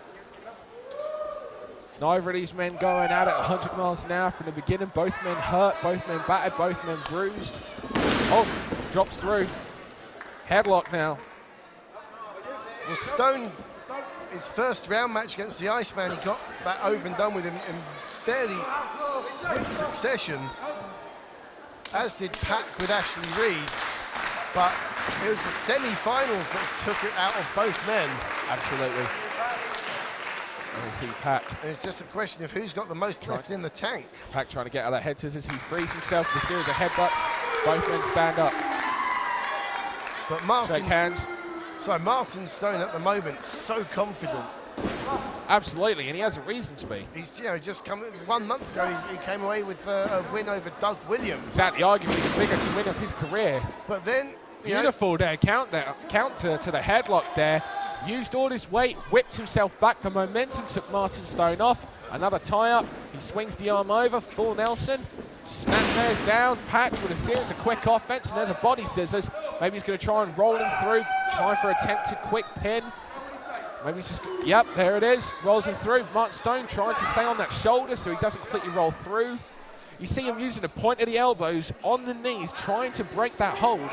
Neither of these men going at it 100 miles an hour from the beginning. Both men hurt, both men battered, both men bruised. Oh, drops through. Headlock now. Well, Stone, his first round match against the Iceman, he got that over and done with him in fairly quick succession, as did PAC with Ashley Reed. But it was the semi-finals that took it out of both men. Absolutely. And we see PAC. And it's just a question of who's got the most left in the tank. PAC trying to get out of that head scissors. He frees himself with a series of headbutts. Both men stand up. But Shake hands. Martin Stone at the moment so confident. Absolutely, and he has a reason to be. He's just come 1 month ago. He came away with a win over Doug Williams. Exactly, arguably the biggest win of his career. But then Beautiful there, counter to the headlock there. Used all his weight, whipped himself back. The momentum took Martin Stone off. Another tie-up. He swings the arm over, full Nelson. Snapmares down. PAC with a series of quick offense, and there's a body scissors. Maybe he's going to try and roll him through, try for attempted quick pin. Maybe he's just, yep, there it is. Rolls him through. Martin Stone trying to stay on that shoulder so he doesn't completely roll through. You see him using the point of the elbows on the knees, trying to break that hold.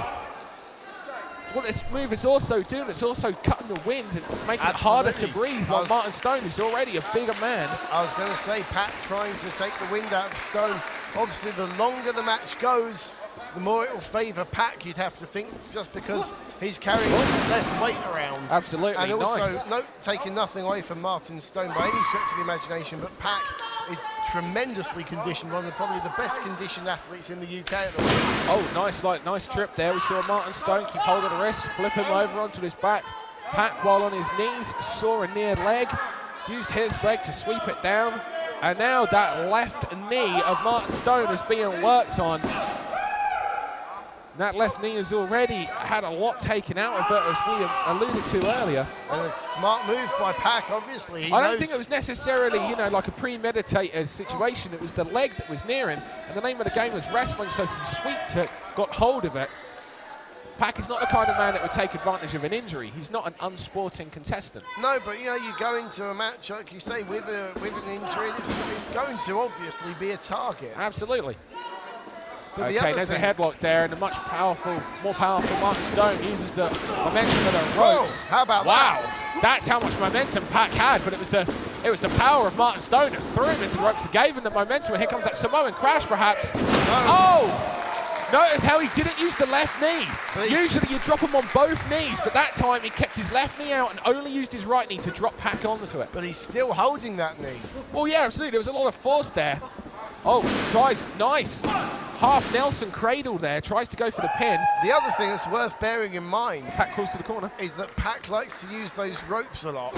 What this move is also doing, it's also cutting the wind and making it harder to breathe on Martin Stone, who's already a bigger man. I was going to say, PAC trying to take the wind out of Stone. Obviously, the longer the match goes, the more it will favour PAC, you'd have to think, just because he's carrying less weight around. Absolutely, and also, taking nothing away from Martin Stone by any stretch of the imagination, but PAC is tremendously conditioned, one of probably the best conditioned athletes in the UK at the moment. Oh, nice trip there. We saw Martin Stone keep hold of the wrist, flip him over onto his back. PAC, while on his knees, saw a near leg, used his leg to sweep it down, and now that left knee of Martin Stone is being worked on. That left knee has already had a lot taken out of it, as we alluded to earlier. And a smart move by PAC, obviously. I don't think it was necessarily, like a premeditated situation. It was the leg that was near him, and the name of the game was wrestling, so he sweeped it, got hold of it. PAC is not the kind of man that would take advantage of an injury. He's not an unsporting contestant. No, but you go into a match, like you say, with an injury, and it's going to obviously be a target. Absolutely. But okay, there's a headlock there, and a more powerful Martin Stone uses the momentum of the ropes. How about that? That's how much momentum PAC had, but it was the power of Martin Stone that threw him into the ropes, that gave him the momentum, and here comes that Samoan crash, perhaps. Oh! Notice how he didn't use the left knee. Usually you drop him on both knees, but that time he kept his left knee out and only used his right knee to drop PAC onto it. But he's still holding that knee. Well, yeah, absolutely. There was a lot of force there. Oh, tries, nice. Half Nelson cradle there, tries to go for the pin. The other thing that's worth bearing in mind, PAC crawls to the corner, is that PAC likes to use those ropes a lot.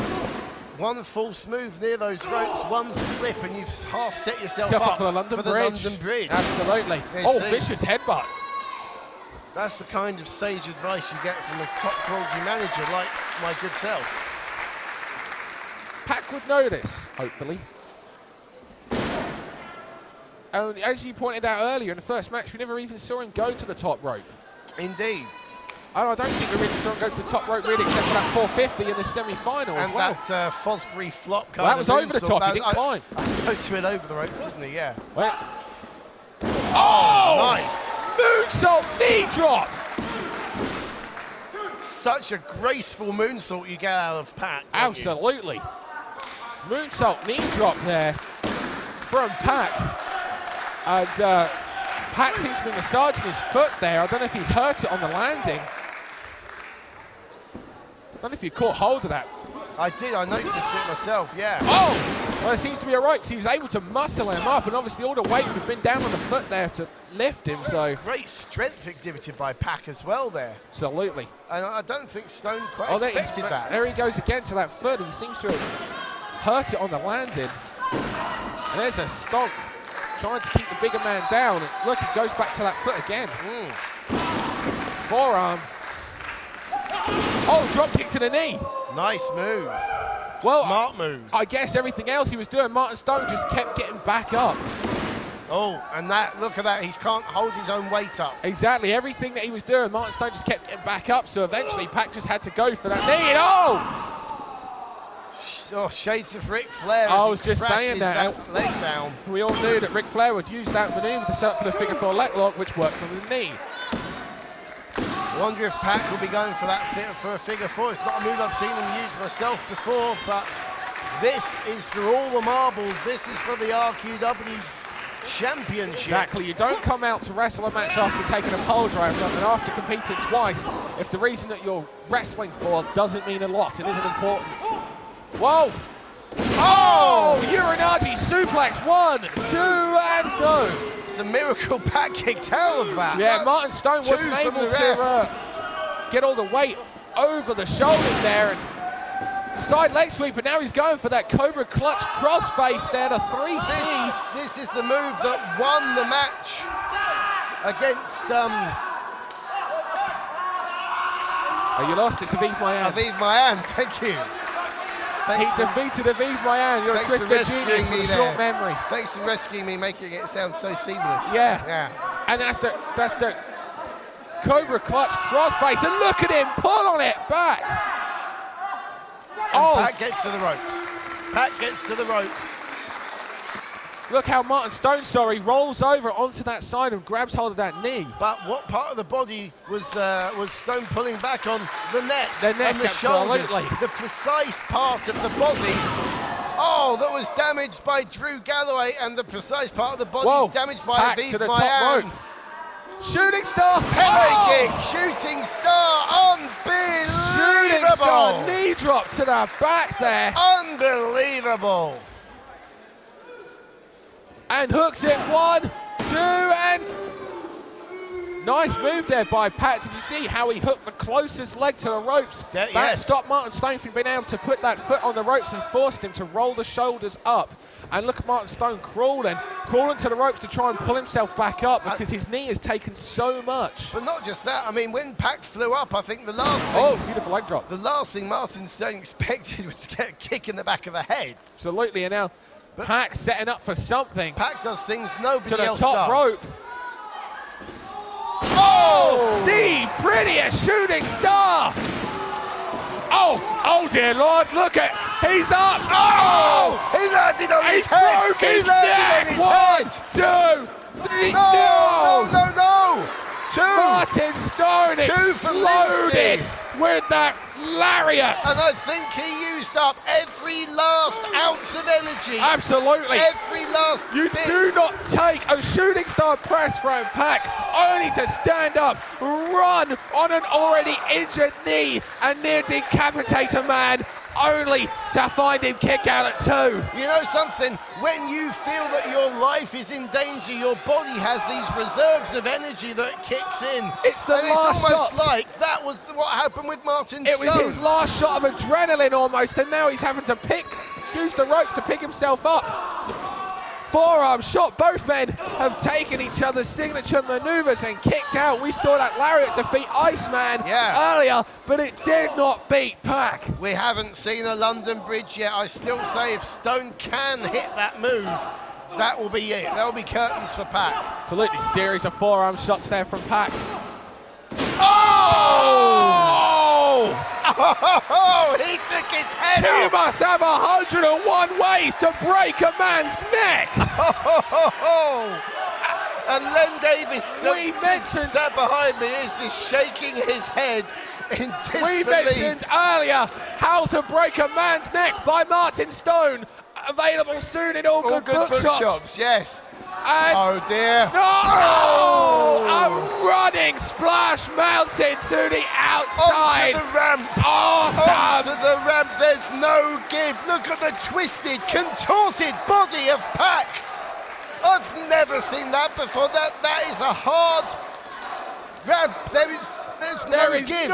One false move near those ropes, one slip, and you've half set yourself up for the London Bridge. Absolutely. Vicious headbutt. That's the kind of sage advice you get from a top quality manager like my good self. PAC would know this, hopefully. And as you pointed out earlier in the first match, we never even saw him go to the top rope. Indeed. I don't think we really saw him go to the top rope, really, except for that 450 in the semi-final as well. And that Fosbury flop kind that was over the top, he didn't climb. I suppose he went over the ropes, didn't he? Yeah. Well, oh! Nice. Moonsault knee drop! Such a graceful moonsault you get out of PAC. Absolutely. Moonsault knee drop there from PAC. And PAC seems to be massaging his foot there. I don't know if he hurt it on the landing. I don't know if you caught hold of that. I did, I noticed it myself, yeah. Oh! Well, it seems to be all right, because he was able to muscle him up, and obviously all the weight would have been down on the foot there to lift him, so... Great strength exhibited by PAC as well there. Absolutely. And I don't think Stone quite expected that. There he goes again to that foot. He seems to have hurt it on the landing. And there's a stomp. Trying to keep the bigger man down. And look, he goes back to that foot again. Forearm. Oh, drop kick to the knee. Nice move. Well, smart move. I guess everything else he was doing, Martin Stone just kept getting back up. Oh, and that, look at that. He can't hold his own weight up. Exactly. Everything that he was doing, Martin Stone just kept getting back up. So eventually, PAC just had to go for that knee. And oh, shades of Ric Flair. I was just saying that. Leg down. We all knew that Ric Flair would use that maneuver to set up for the figure four leg lock, which worked on the knee. I wonder if PAC will be going for that for a figure four. It's not a move I've seen him use myself before, but this is for all the marbles. This is for the RQW Championship. Exactly. You don't come out to wrestle a match after taking a pole driver and after competing twice if the reason that you're wrestling for doesn't mean a lot. It isn't important. Whoa! Oh! Uranagi suplex, 1, 2, and no. It's a miracle Pat kicked out of that. Yeah, Martin Stone Two wasn't from able the to get all the weight over the shoulders there. And side leg sweep, and now he's going for that Cobra Clutch crossface there, the 3C. This is the move that won the match against Oh, you lost. It's Aviv Mayan. Aviv Mayan. Thank you. He defeated Aviv Mayan. You're a twisted genius with a short memory. Thanks for rescuing me, making it sound so seamless. Yeah. And that's the Cobra Clutch crossface, and look at him pull on it back. And Pat gets to the ropes. Pat gets to the ropes. Look how Martin Stone, rolls over onto that side and grabs hold of that knee. But what part of the body was Stone pulling back on? The neck. The neck, and the shoulders. absolutely. The precise part of the body. Oh, that was damaged by Drew Galloway, and the precise part of the body damaged by back Aviv to the Mayan. top rope. Shooting star. Pele kick, shooting star, unbelievable. Shooting star knee drop to the back there. Unbelievable. And hooks it 1, 2, and nice move there by Pat. Did you see how he hooked the closest leg to the ropes? That stopped Martin Stone from being able to put that foot on the ropes and forced him to roll the shoulders up. And look at Martin Stone crawling to the ropes to try and pull himself back up because his knee has taken so much. But not just that, I mean, when Pac flew up, I think the last thing... Oh, beautiful leg drop. The last thing Martin Stone expected was to get a kick in the back of the head. Absolutely, and now Pac setting up for something. Pac does things nobody else to the top rope. Oh! The prettiest shooting star! Oh dear Lord, look at, he's up! Oh! He landed on his head! He broke his neck! 1, 2, 3, No! Two! Martin Stone exploded with that lariat! And I think he used up every last ounce of energy. Absolutely. Every last You bit. do not take a shooting star press from Pac only to stand up, run on an already injured knee, and near decapitate a man, only to find him kick out at 2. You know something? When you feel that your life is in danger, your body has these reserves of energy that kicks in. It's the and last it's almost shot. like that was what happened with Martin Stone. It was his last shot of adrenaline almost, and now he's having to use the ropes to pick himself up. Forearm shot. Both men have taken each other's signature maneuvers and kicked out. We saw that lariat defeat Iceman earlier, but it did not beat Pac. We haven't seen a London Bridge yet. I still say if Stone can hit that move, that will be it. That will be curtains for Pac. Absolutely, series of forearm shots there from Pac. Oh! He took his head He off. must have 101 ways to break a man's neck. And Len Davis sat behind me, is just shaking his head in disbelief. We mentioned earlier how to break a man's neck by Martin Stone. Available soon in all good bookshops. Yes. And oh dear. No! A running splash mounted to the outside. Onto the ramp. Awesome. Onto the ramp. There's no give. Look at the twisted, contorted body of Pac. I've never seen that before. That is a hard ramp. There's no give.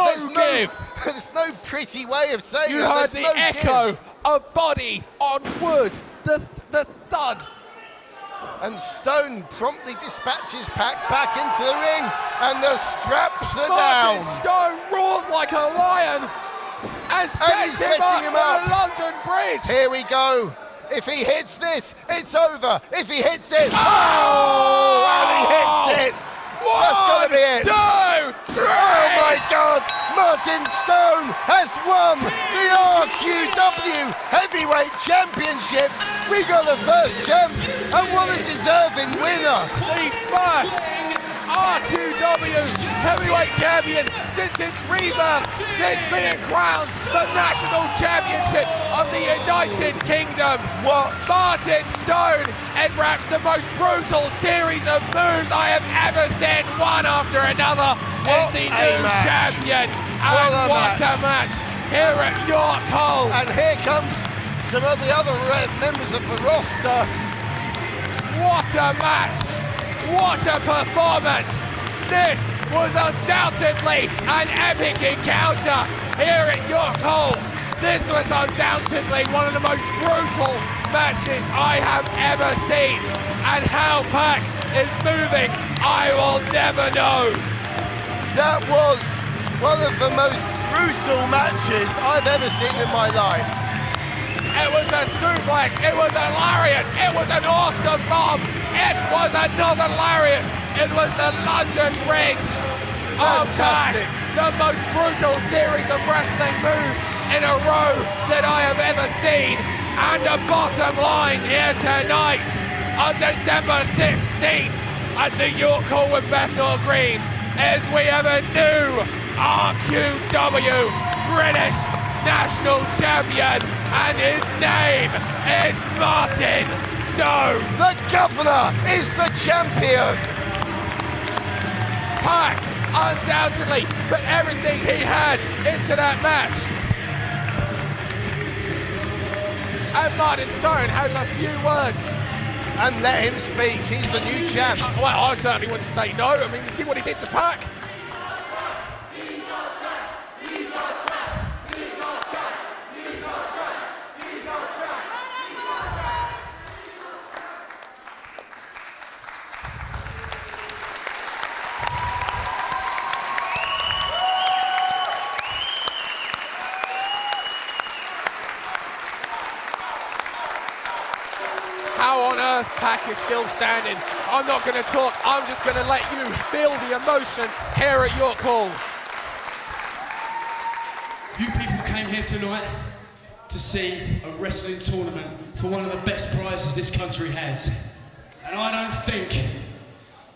There's no pretty way of saying it. You heard the echo of body on wood. The thud. And Stone promptly dispatches Pac back into the ring, and the straps are down. Stone roars like a lion and sets him up on the London Bridge. Here we go. If he hits this, it's over. If he hits it, and he hits it. That's got to be it. 2, 3. Oh my God! Martin Stone has won the RQW Heavyweight Championship. We got the first champ, and what a deserving winner! The first RQW Heavyweight Champion since its rebirth, since being crowned the National Championship of the United Kingdom. What? Martin Stone, and perhaps the most brutal series of moves I have ever seen, one after another, is the new champion. And what a match here at York Hall. And here comes some of the other members of the roster. What a match. What a performance! This was undoubtedly an epic encounter here at York Hall. This was undoubtedly one of the most brutal matches I have ever seen. And how PAC is moving, I will never know. That was one of the most brutal matches I've ever seen in my life. It was a suplex, it was a lariat, it was an awesome bomb, it was another lariat, it was the London Bridge of PAC. The most brutal series of wrestling moves in a row that I have ever seen. And the bottom line here tonight on December 16th at the York Hall with Bethnal Green is we have a new RQW British National Champion, and his name is Martin Stone. The Governor is the champion. PAC undoubtedly put everything he had into that match. And Martin Stone has a few words. And let him speak, he's the new champ. Well, I certainly wouldn't say no. I mean, you see what he did to PAC? How on earth PAC is still standing? I'm not going to talk, I'm just going to let you feel the emotion here at York Hall. You people came here tonight to see a wrestling tournament for one of the best prizes this country has. And I don't think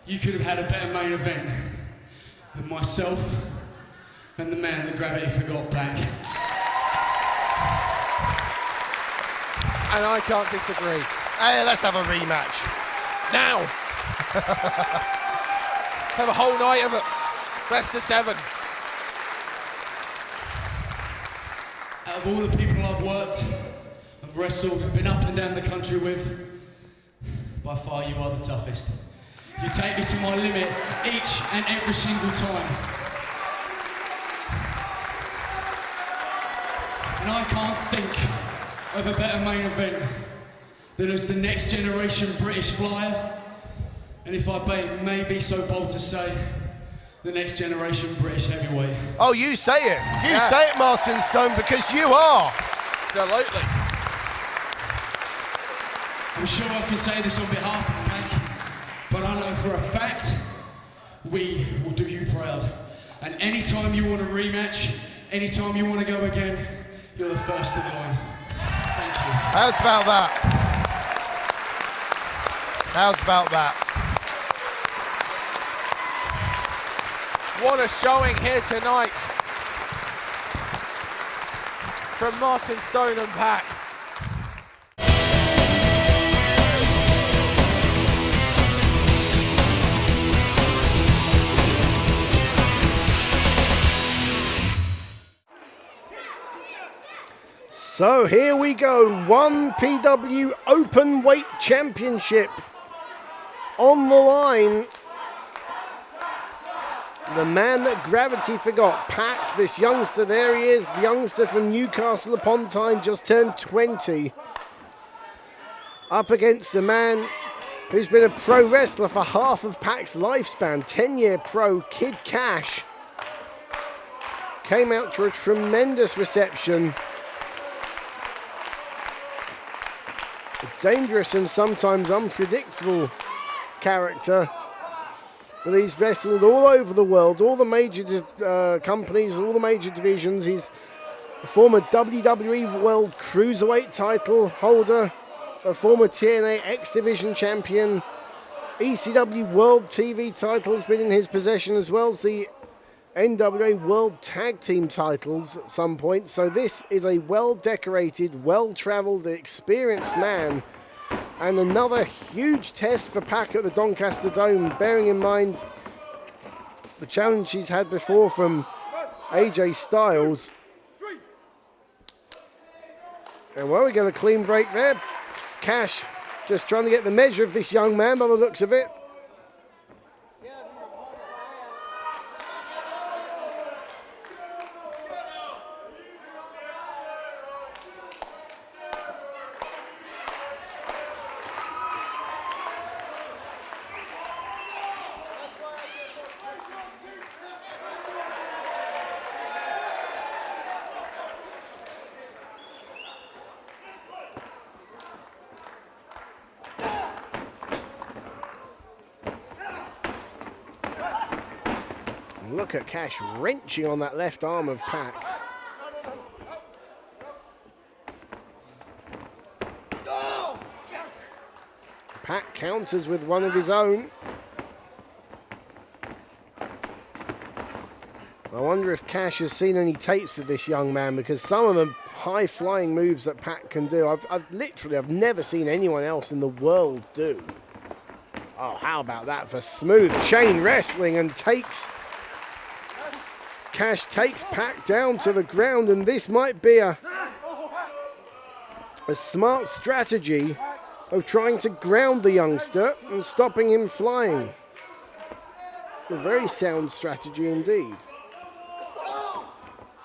you could have had a better main event than myself and the man that gravity forgot back. And I can't disagree. Hey, let's have a rematch. Now! Have a whole night of it. Best of 7. Out of all the people I've worked, I've wrestled, been up and down the country with, by far you are the toughest. You take me to my limit each and every single time. And I can't think of a better main event than as the next generation British Flyer, and if I may be so bold to say, the next generation British Heavyweight. Oh, you say it. You say it, Martin Stone, because you are. Absolutely. I'm sure I can say this on behalf of PAC, but I know for a fact, we will do you proud. And anytime you want a rematch, anytime you want to go again, you're the first in line. Thank you. How's about that? How's about that? What a showing here tonight from Martin Stone and PAC. So here we go, 1 PW Open Weight Championship on the line. The man that gravity forgot, PAC, this youngster, there he is, the youngster from Newcastle upon Tyne, just turned 20. Up against the man who's been a pro wrestler for half of PAC's lifespan, 10-year pro, Kid Kash. Came out to a tremendous reception. A dangerous and sometimes unpredictable character. But he's wrestled all over the world, all the major companies, all the major divisions. He's a former WWE World Cruiserweight title holder, a former TNA X Division champion, ECW World TV title has been in his possession, as well as the NWA World Tag Team titles at some point. So this is a well-decorated, well-travelled, experienced man. And another huge test for PAC at the Doncaster Dome, bearing in mind the challenge he's had before from AJ Styles. And well, we get a clean break there. Kash just trying to get the measure of this young man by the looks of it. look at Kash wrenching on that left arm of PAC. PAC counters with one of his own. I wonder if Kash has seen any tapes of this young man, because some of the high-flying moves that PAC can do, I've never seen anyone else in the world do. Oh, how about that for smooth chain wrestling, and Kash takes PAC down to the ground, and this might be a smart strategy of trying to ground the youngster and stopping him flying. A very sound strategy indeed.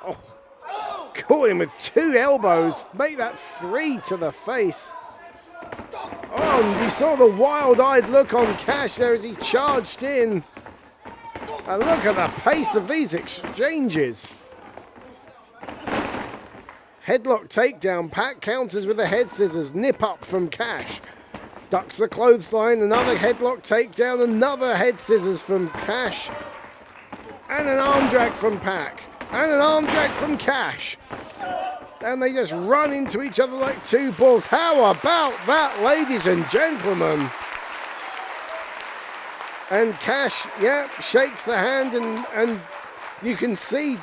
Oh, caught him with 2 elbows, make that 3 to the face. Oh, and you saw the wild-eyed look on Kash there as he charged in. And look at the pace of these exchanges. Headlock takedown, PAC counters with the head scissors, nip up from Kash. Ducks the clothesline, another headlock takedown, another head scissors from Kash. And an arm drag from PAC. And an arm drag from Kash. And they just run into each other like 2 bulls. How about that, ladies and gentlemen? And Kash, shakes the hand, and you can see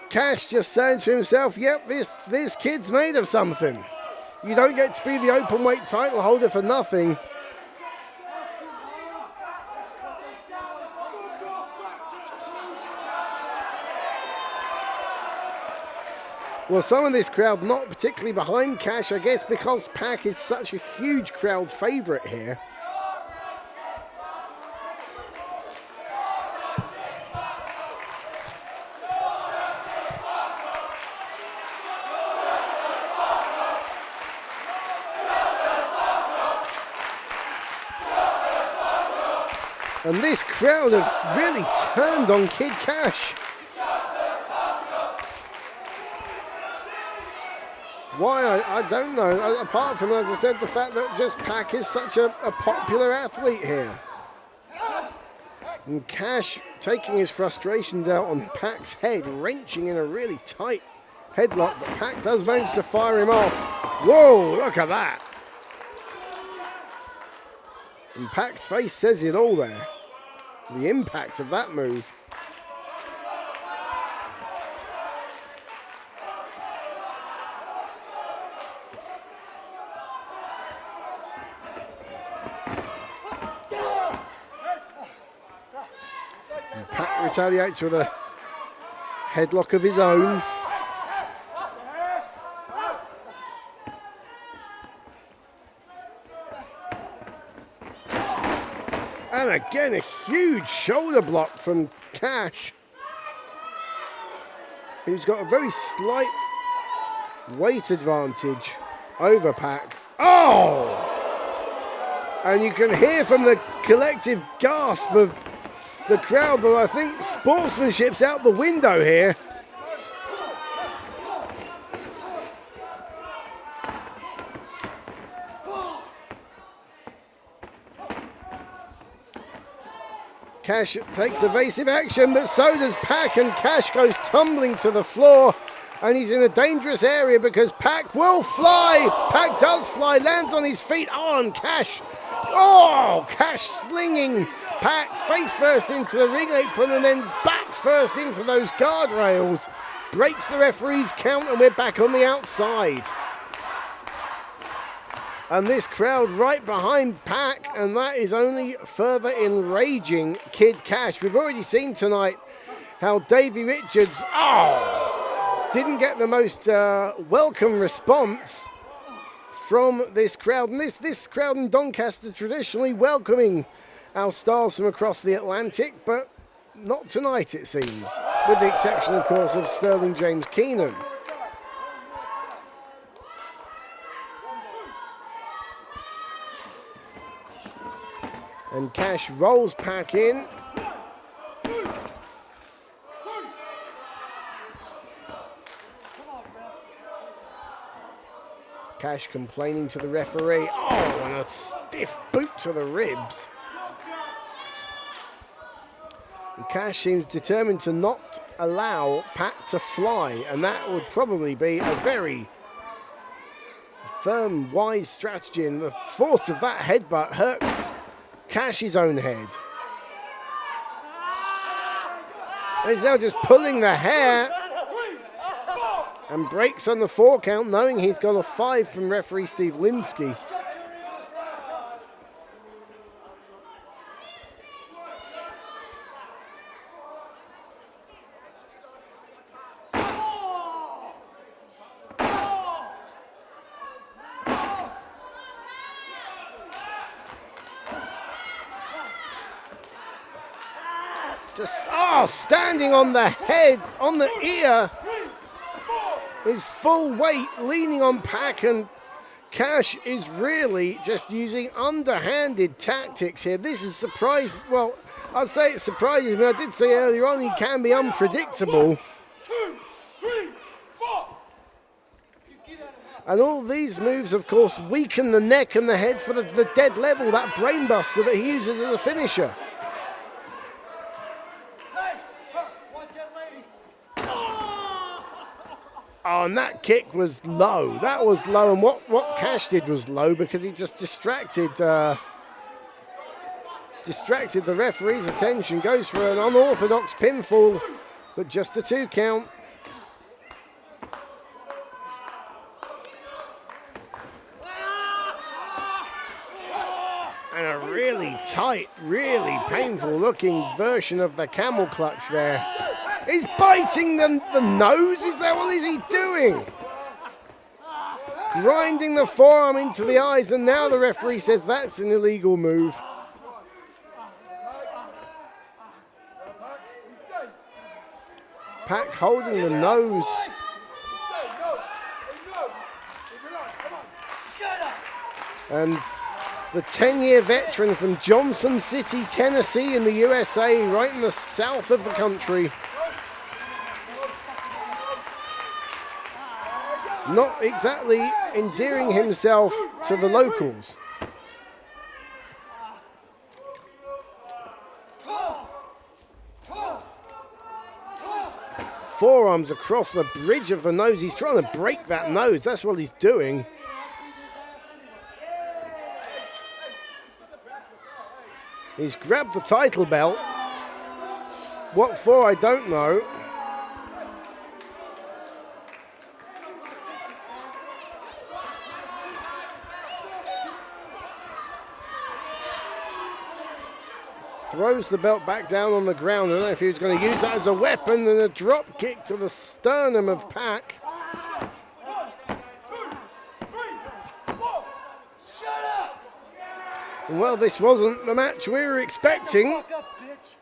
Kash just saying to himself, yep, this kid's made of something. You don't get to be the openweight title holder for nothing. Well, some of this crowd not particularly behind Kash, I guess because PAC is such a huge crowd favourite here. And this crowd have really turned on Kid Kash. Why, I don't know. Apart from, as I said, the fact that just PAC is such a popular athlete here. And Kash taking his frustrations out on PAC's head, wrenching in a really tight headlock, but PAC does manage to fire him off. Whoa, look at that. And PAC's face says it all there. The impact of that move. And PAC retaliates with a headlock of his own. And again, a huge shoulder block from Kash, who's got a very slight weight advantage over PAC. Oh! And you can hear from the collective gasp of the crowd that I think sportsmanship's out the window here. Kash takes evasive action, but so does PAC, and Kash goes tumbling to the floor, and he's in a dangerous area because PAC will fly. PAC does fly, lands on his feet. Oh, and Kash. Oh, Kash slinging PAC face first into the ring apron and then back first into those guardrails. Breaks the referee's count, and we're back on the outside. And this crowd right behind PAC, and that is only further enraging Kid Kash. We've already seen tonight how Davey Richards, didn't get the most welcome response from this crowd. And this crowd in Doncaster traditionally welcoming our stars from across the Atlantic, but not tonight it seems, with the exception, of course, of Sterling James Keenan. And Kash rolls PAC in. Kash complaining to the referee. Oh, and a stiff boot to the ribs. And Kash seems determined to not allow PAC to fly, and that would probably be a very firm, wise strategy, and the force of that headbutt hurt Kash's own head. And he's now just pulling the hair and breaks on the 4 count, knowing he's got a 5 from referee Steve Linsky. Just, standing on the head, on the ear, his full weight leaning on PAC, and Kash is really just using underhanded tactics here. This is surprising. Well, I'd say it surprises me. I did say earlier on he can be unpredictable. 1, 2, 3, 4. And all these moves, of course, weaken the neck and the head for the dead level, that brainbuster that he uses as a finisher. Oh, and that kick was low. That was low, and what Kash did was low because he just distracted the referee's attention. Goes for an unorthodox pinfall, but just a 2 count. And a really tight, really painful looking version of the camel clutch there. He's biting the nose. What is he doing? Grinding the forearm into the eyes, and now the referee says that's an illegal move. PAC holding the nose. And the 10-year veteran from Johnson City, Tennessee in the USA, right in the south of the country. Not exactly endearing himself to the locals. Forearms across the bridge of the nose. He's trying to break that nose. That's what he's doing. He's grabbed the title belt. What for, I don't know. Throws the belt back down on the ground. I don't know if he was going to use that as a weapon, and a drop kick to the sternum of PAC. 1, 2, 3, 4. Shut up! Well, this wasn't the match we were expecting. Fuck up, bitch.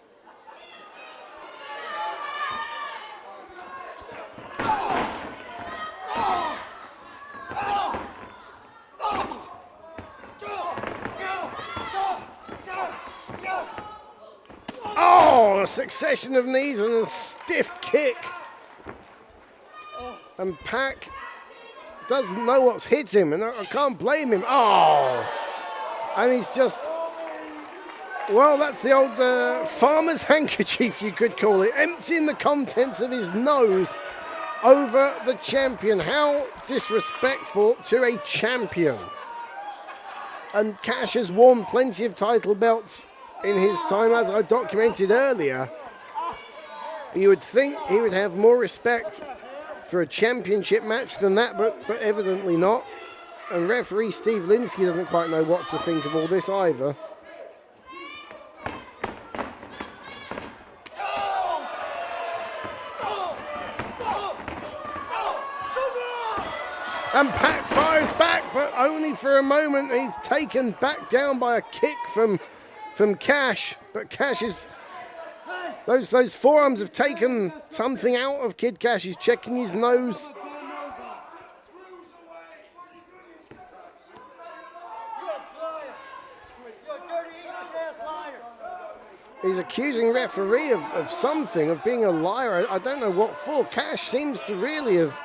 Oh, a succession of knees and a stiff kick. And PAC doesn't know what's hit him, and I can't blame him. Oh, and he's just, well, that's the old farmer's handkerchief, you could call it, emptying the contents of his nose over the champion. How disrespectful to a champion. And Kash has worn plenty of title belts in his time, as I documented earlier. You would think he would have more respect for a championship match than that, but evidently not. And referee Steve Linsky doesn't quite know what to think of all this either. And PAC fires back, but only for a moment. He's taken back down by a kick from Kash, but Kash is, those forearms have taken something out of Kid Kash. He's checking his nose. He's accusing referee of something, of being a liar. I don't know what for. Kash seems to really have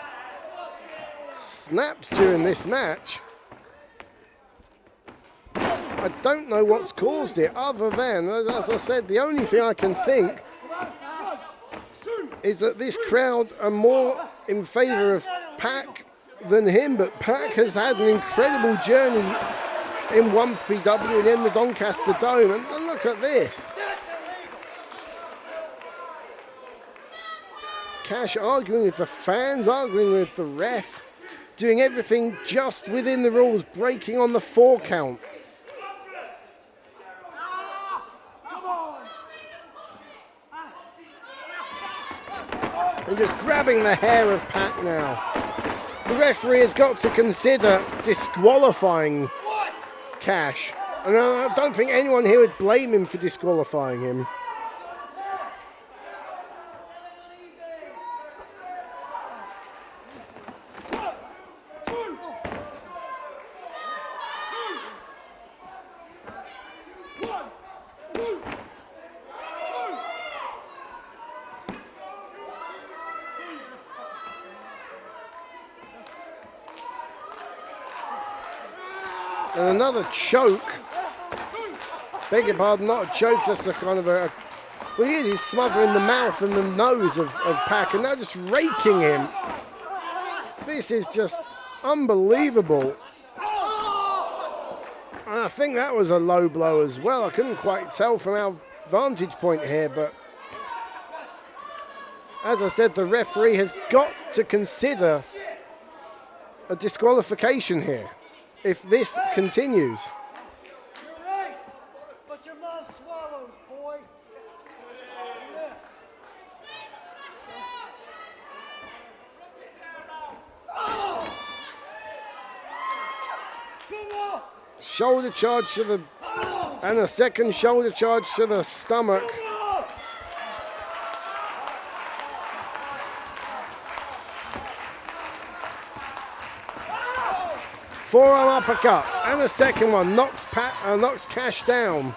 snapped during this match. I don't know what's caused it, other than, as I said, the only thing I can think is that this crowd are more in favour of PAC than him, but PAC has had an incredible journey in 1PW and in the Doncaster Dome, and look at this. Kash arguing with the fans, arguing with the ref, doing everything just within the rules, breaking on the 4 count. And just grabbing the hair of PAC now. The referee has got to consider disqualifying Kash. And I don't think anyone here would blame him for disqualifying him. And another choke. Beg your pardon, not a choke, just a kind of a... Well, he is, he's smothering the mouth and the nose of PAC, and now just raking him. This is just unbelievable. And I think that was a low blow as well. I couldn't quite tell from our vantage point here, but... As I said, the referee has got to consider a disqualification here if this continues. You're right, but your mouth swallowed, boy. Shoulder charge to the... And a second shoulder charge to the stomach. Forearm uppercut, and a second one knocks Kash down.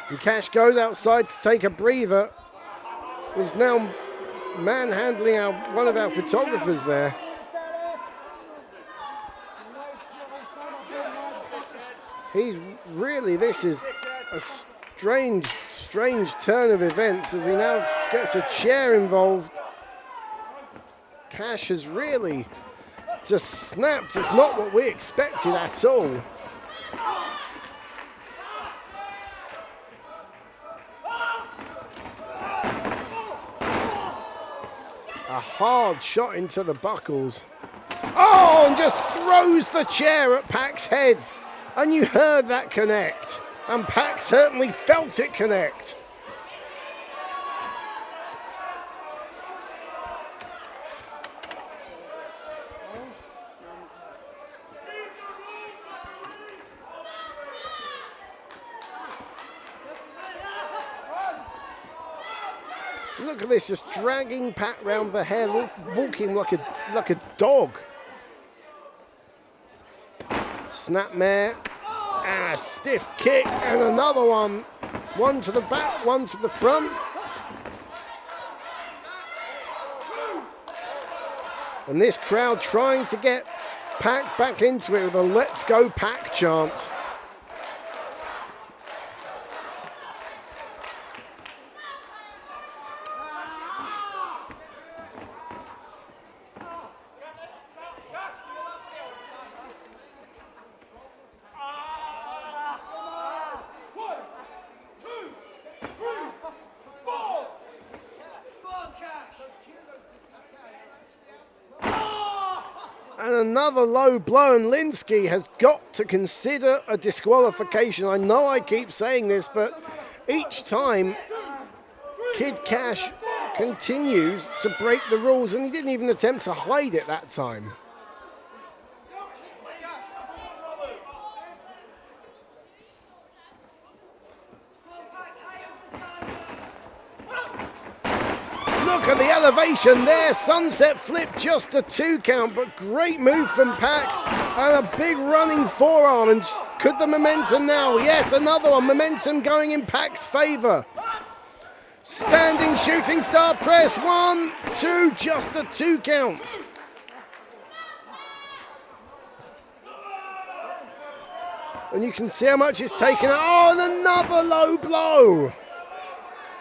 And Kash goes outside to take a breather. He's now manhandling one of our photographers there. He's really, this is a strange turn of events as he now gets a chair involved. Kash has really just snapped. It's not what we expected at all. A hard shot into the buckles. Oh, and just throws the chair at PAC's head. And you heard that connect. And PAC certainly felt it connect. Look at this, just dragging PAC round the hair, walking like a dog. Snapmare, and a stiff kick, and another one. One to the back, one to the front. And this crowd trying to get PAC back into it with a "Let's Go PAC" chant. Another low blow, and Linsky has got to consider a disqualification. I know I keep saying this, but each time Kid Kash continues to break the rules, and he didn't even attempt to hide it that time. Look at the elevation there, sunset flip, just a 2 count, but great move from PAC, and a big running forearm, and could the momentum now? Yes, another one, momentum going in PAC's favour. Standing shooting star press, 1, 2, just a 2 count. And you can see how much it's taken. Oh, and another low blow.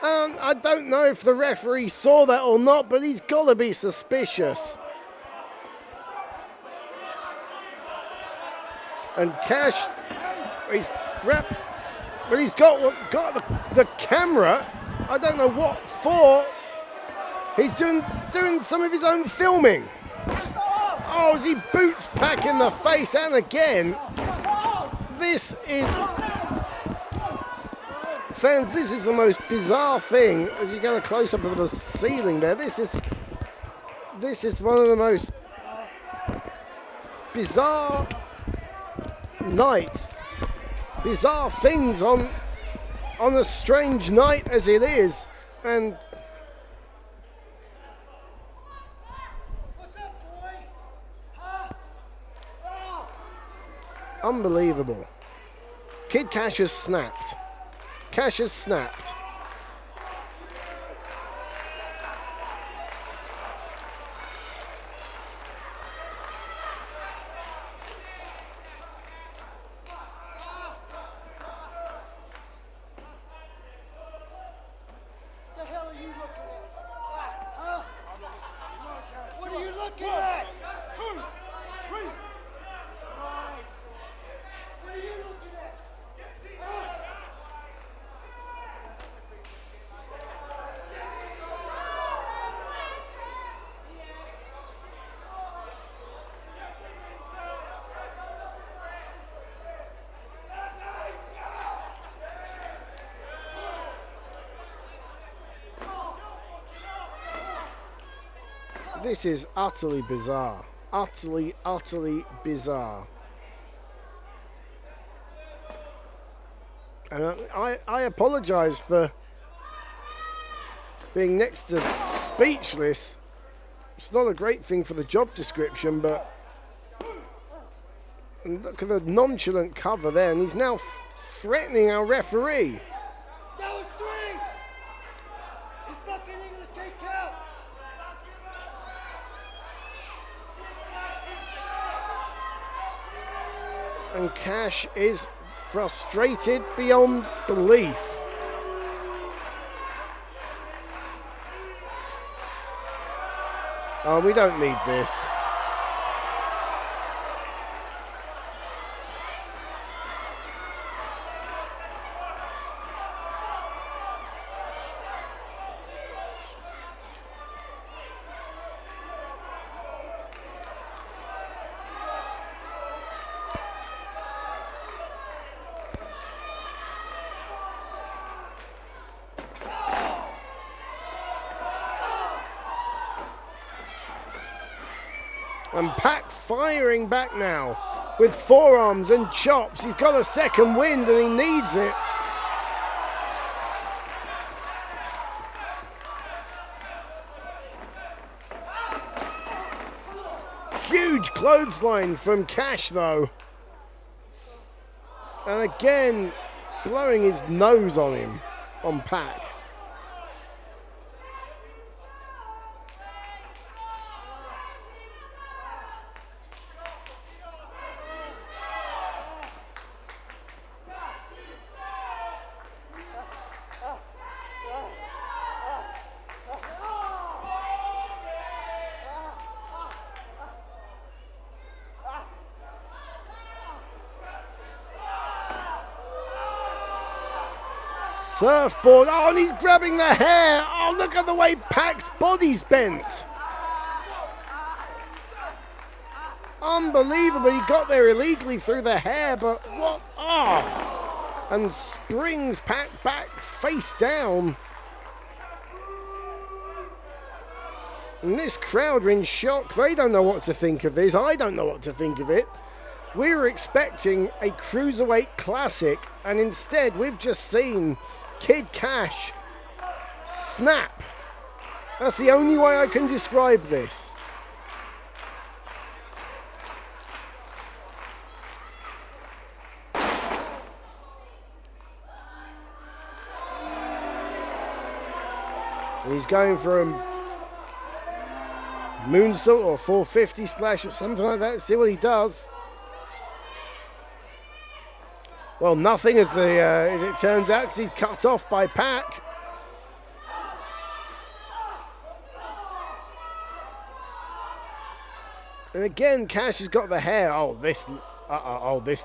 I don't know if the referee saw that or not, but he's got to be suspicious. And Kash, he's grabbed, but he's got the camera. I don't know what for. He's doing some of his own filming. Oh, as he boots PAC in the face, and again, this is, fans, this is the most bizarre thing. As you get a close up of the ceiling there, this is one of the most bizarre nights, bizarre things on a strange night as it is, and unbelievable. Kid Kash has snapped. Kash has snapped. What the hell are you looking at? Huh? What are you looking at? 2, 3. What are you looking at? This is utterly bizarre. Utterly, utterly bizarre. And I apologize for being next to speechless. It's not a great thing for the job description, but and look at the nonchalant cover there, and he's now threatening our referee. That was 3. You fucking English can't count. And Kash is frustrated beyond belief. Oh, we don't need this. And PAC firing back now with forearms and chops. He's got a second wind and he needs it. Huge clothesline from Kash though. And again, blowing his nose on him, on PAC. Surfboard, oh, and he's grabbing the hair. Oh, look at the way PAC's body's bent. Unbelievable, he got there illegally through the hair, but what, oh. And springs PAC back face down. And this crowd are in shock. They don't know what to think of this. I don't know what to think of it. We were expecting a Cruiserweight Classic, and instead we've just seen Kid Kash snap. That's the only way I can describe this. And he's going for a moonsault or 450 splash or something like that. See what he does. Well, nothing as it turns out, because he's cut off by PAC. And again, Kash has got the hair. Oh, this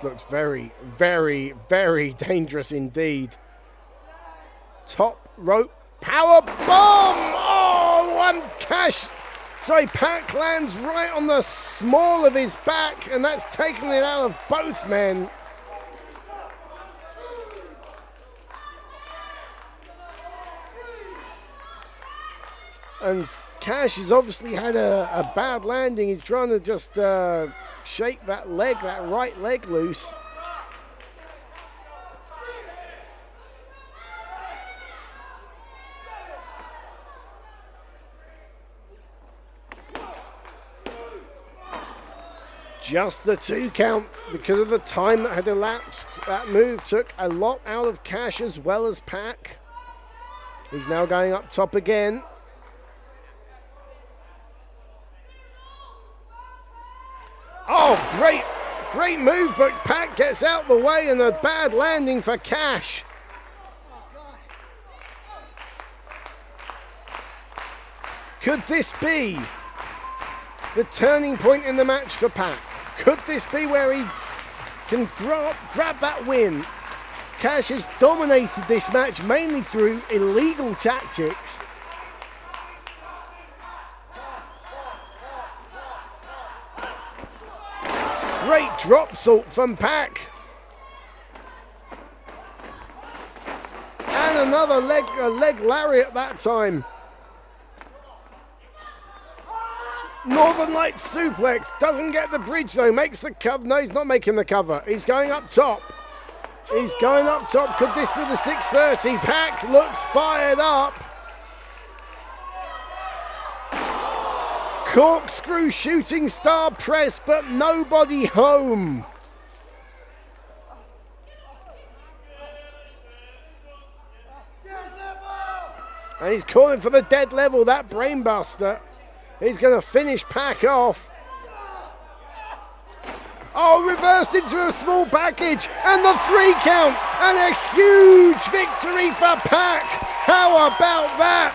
looks very, very, very dangerous indeed. Top rope power bomb. Oh, and Pac lands right on the small of his back, and that's taken it out of both men. And Kash has obviously had a bad landing. He's trying to just shake that right leg loose. Just the 2 count because of the time that had elapsed. That move took a lot out of Kash as well as Pac. He's now going up top again. Oh, great move, but Pac gets out the way and a bad landing for Kash. Could this be the turning point in the match for Pac? Could this be where he can grab that win? Kash has dominated this match mainly through illegal tactics. Great drop salt from Pac. And another leg lariat that time. Northern Lights suplex, doesn't get the bridge though, makes the cover. No, he's not making the cover. He's going up top. He's going up top. Could this be the 630? Pac looks fired up. Corkscrew shooting star press, but nobody home. And he's calling for the dead level, that brainbuster. He's going to finish Pac off. Oh, reversed into a small package and the 3 count and a huge victory for Pac. How about that?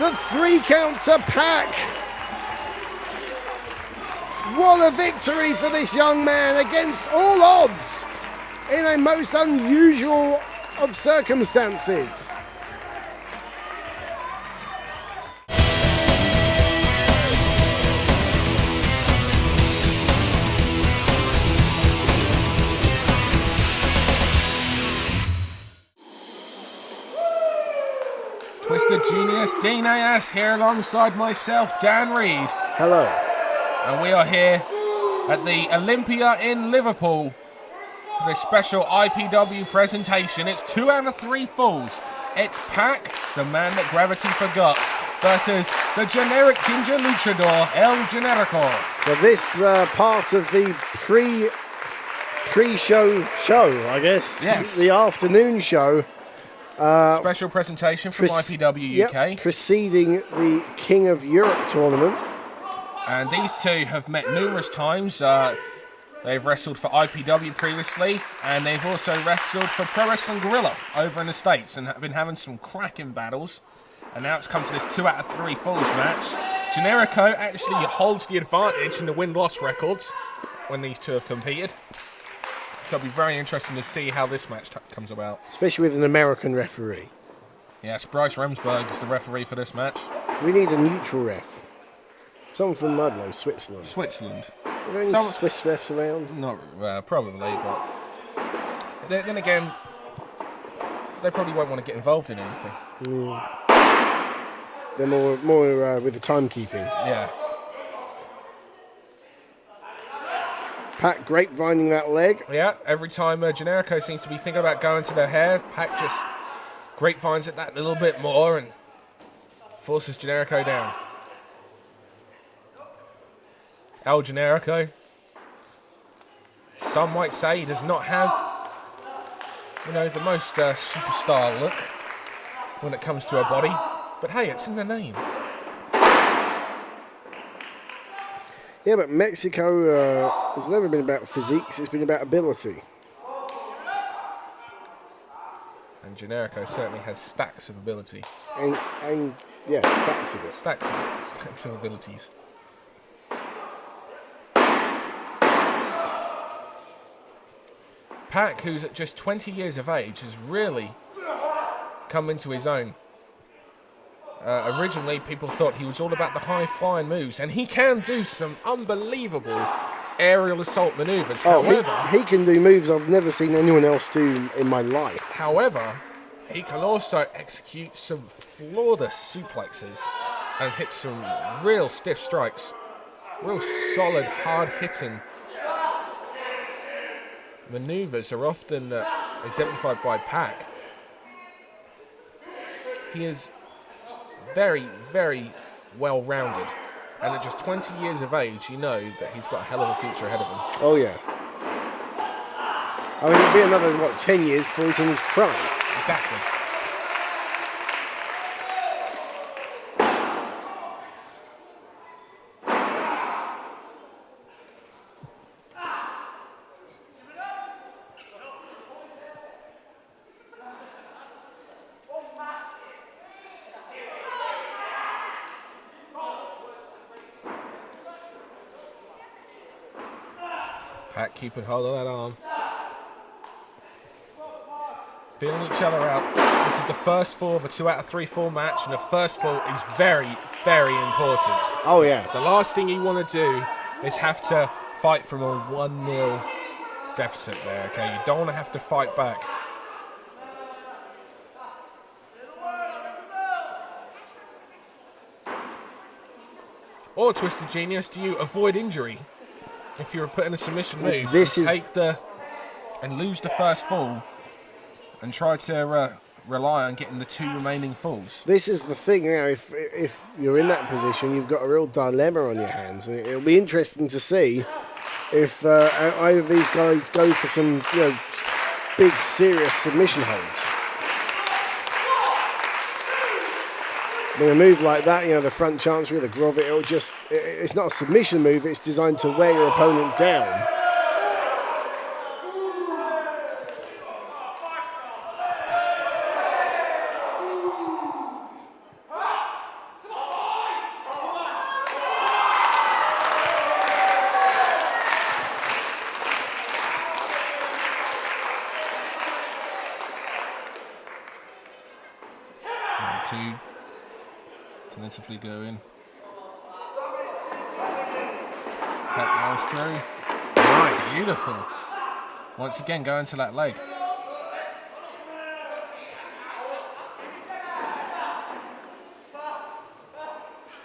The 3 count to Pac. What a victory for this young man against all odds in a most unusual of circumstances. Twisted Genius, Dean A.S. here alongside myself, Dan Reed. Hello. And we are here at the Olympia in Liverpool for this special IPW presentation. It's 2 out of 3 falls. It's Pac, the man that gravity forgot, versus the generic ginger luchador, El Generico. So this part of the pre-show show, I guess. Yes. The afternoon show. Special presentation from IPW UK. Yep, preceding the King of Europe tournament. And these two have met numerous times. They've wrestled for IPW previously, and they've also wrestled for Pro Wrestling Guerrilla over in the States and have been having some cracking battles. And now it's come to this 2 out of 3 falls match. Generico actually holds the advantage in the win-loss records when these two have competed. So it'll be very interesting to see how this match comes about. Especially with an American referee. Yes, Bryce Remsburg is the referee for this match. We need a neutral ref. Someone from, I don't know, Switzerland. Switzerland. Are there any Swiss refs around? Not probably, but then again, they probably won't want to get involved in anything. They're more with the timekeeping. Yeah. Pac grapevining that leg. Yeah, every time Generico seems to be thinking about going to the hair, Pac just grapevines it that little bit more and forces Generico down. El Generico, some might say he does not have, the most superstar look when it comes to a body. But hey, it's in the name. Yeah, but Mexico has never been about physiques, it's been about ability. And Generico certainly has stacks of ability. And yeah, stacks of it. Stacks of abilities. PAC, who's at just 20 years of age, has really come into his own. Originally, people thought he was all about the high-flying moves, and he can do some unbelievable aerial assault maneuvers. Oh, he can do moves I've never seen anyone else do in my life. However, he can also execute some flawless suplexes and hit some real stiff strikes. Real solid, hard-hitting maneuvers are often exemplified by PAC. He is very, very well-rounded. And at just 20 years of age, you know that he's got a hell of a future ahead of him. Oh, yeah. I mean, it'll be another, 10 years before he's in his prime. Exactly. PAC keeping hold of that arm. Feeling each other out. This is the first fall of a 2 out of 3 fall match, and the first fall is very, very important. Oh, yeah. The last thing you want to do is have to fight from a 1-0 deficit there, okay? You don't want to have to fight back. Or, Twisted Genius, do you avoid injury? If you're putting a submission move, and lose the first fall and try to rely on getting the 2 remaining falls. This is the thing now, if you're in that position, you've got a real dilemma on your hands. It'll be interesting to see if either of these guys go for some big, serious submission holds. With a move like that, the front chancery, the grovet, it's not a submission move, it's designed to wear your opponent down. Tentatively going. PAC rolls through. Nice. Beautiful. Once again, going to that leg.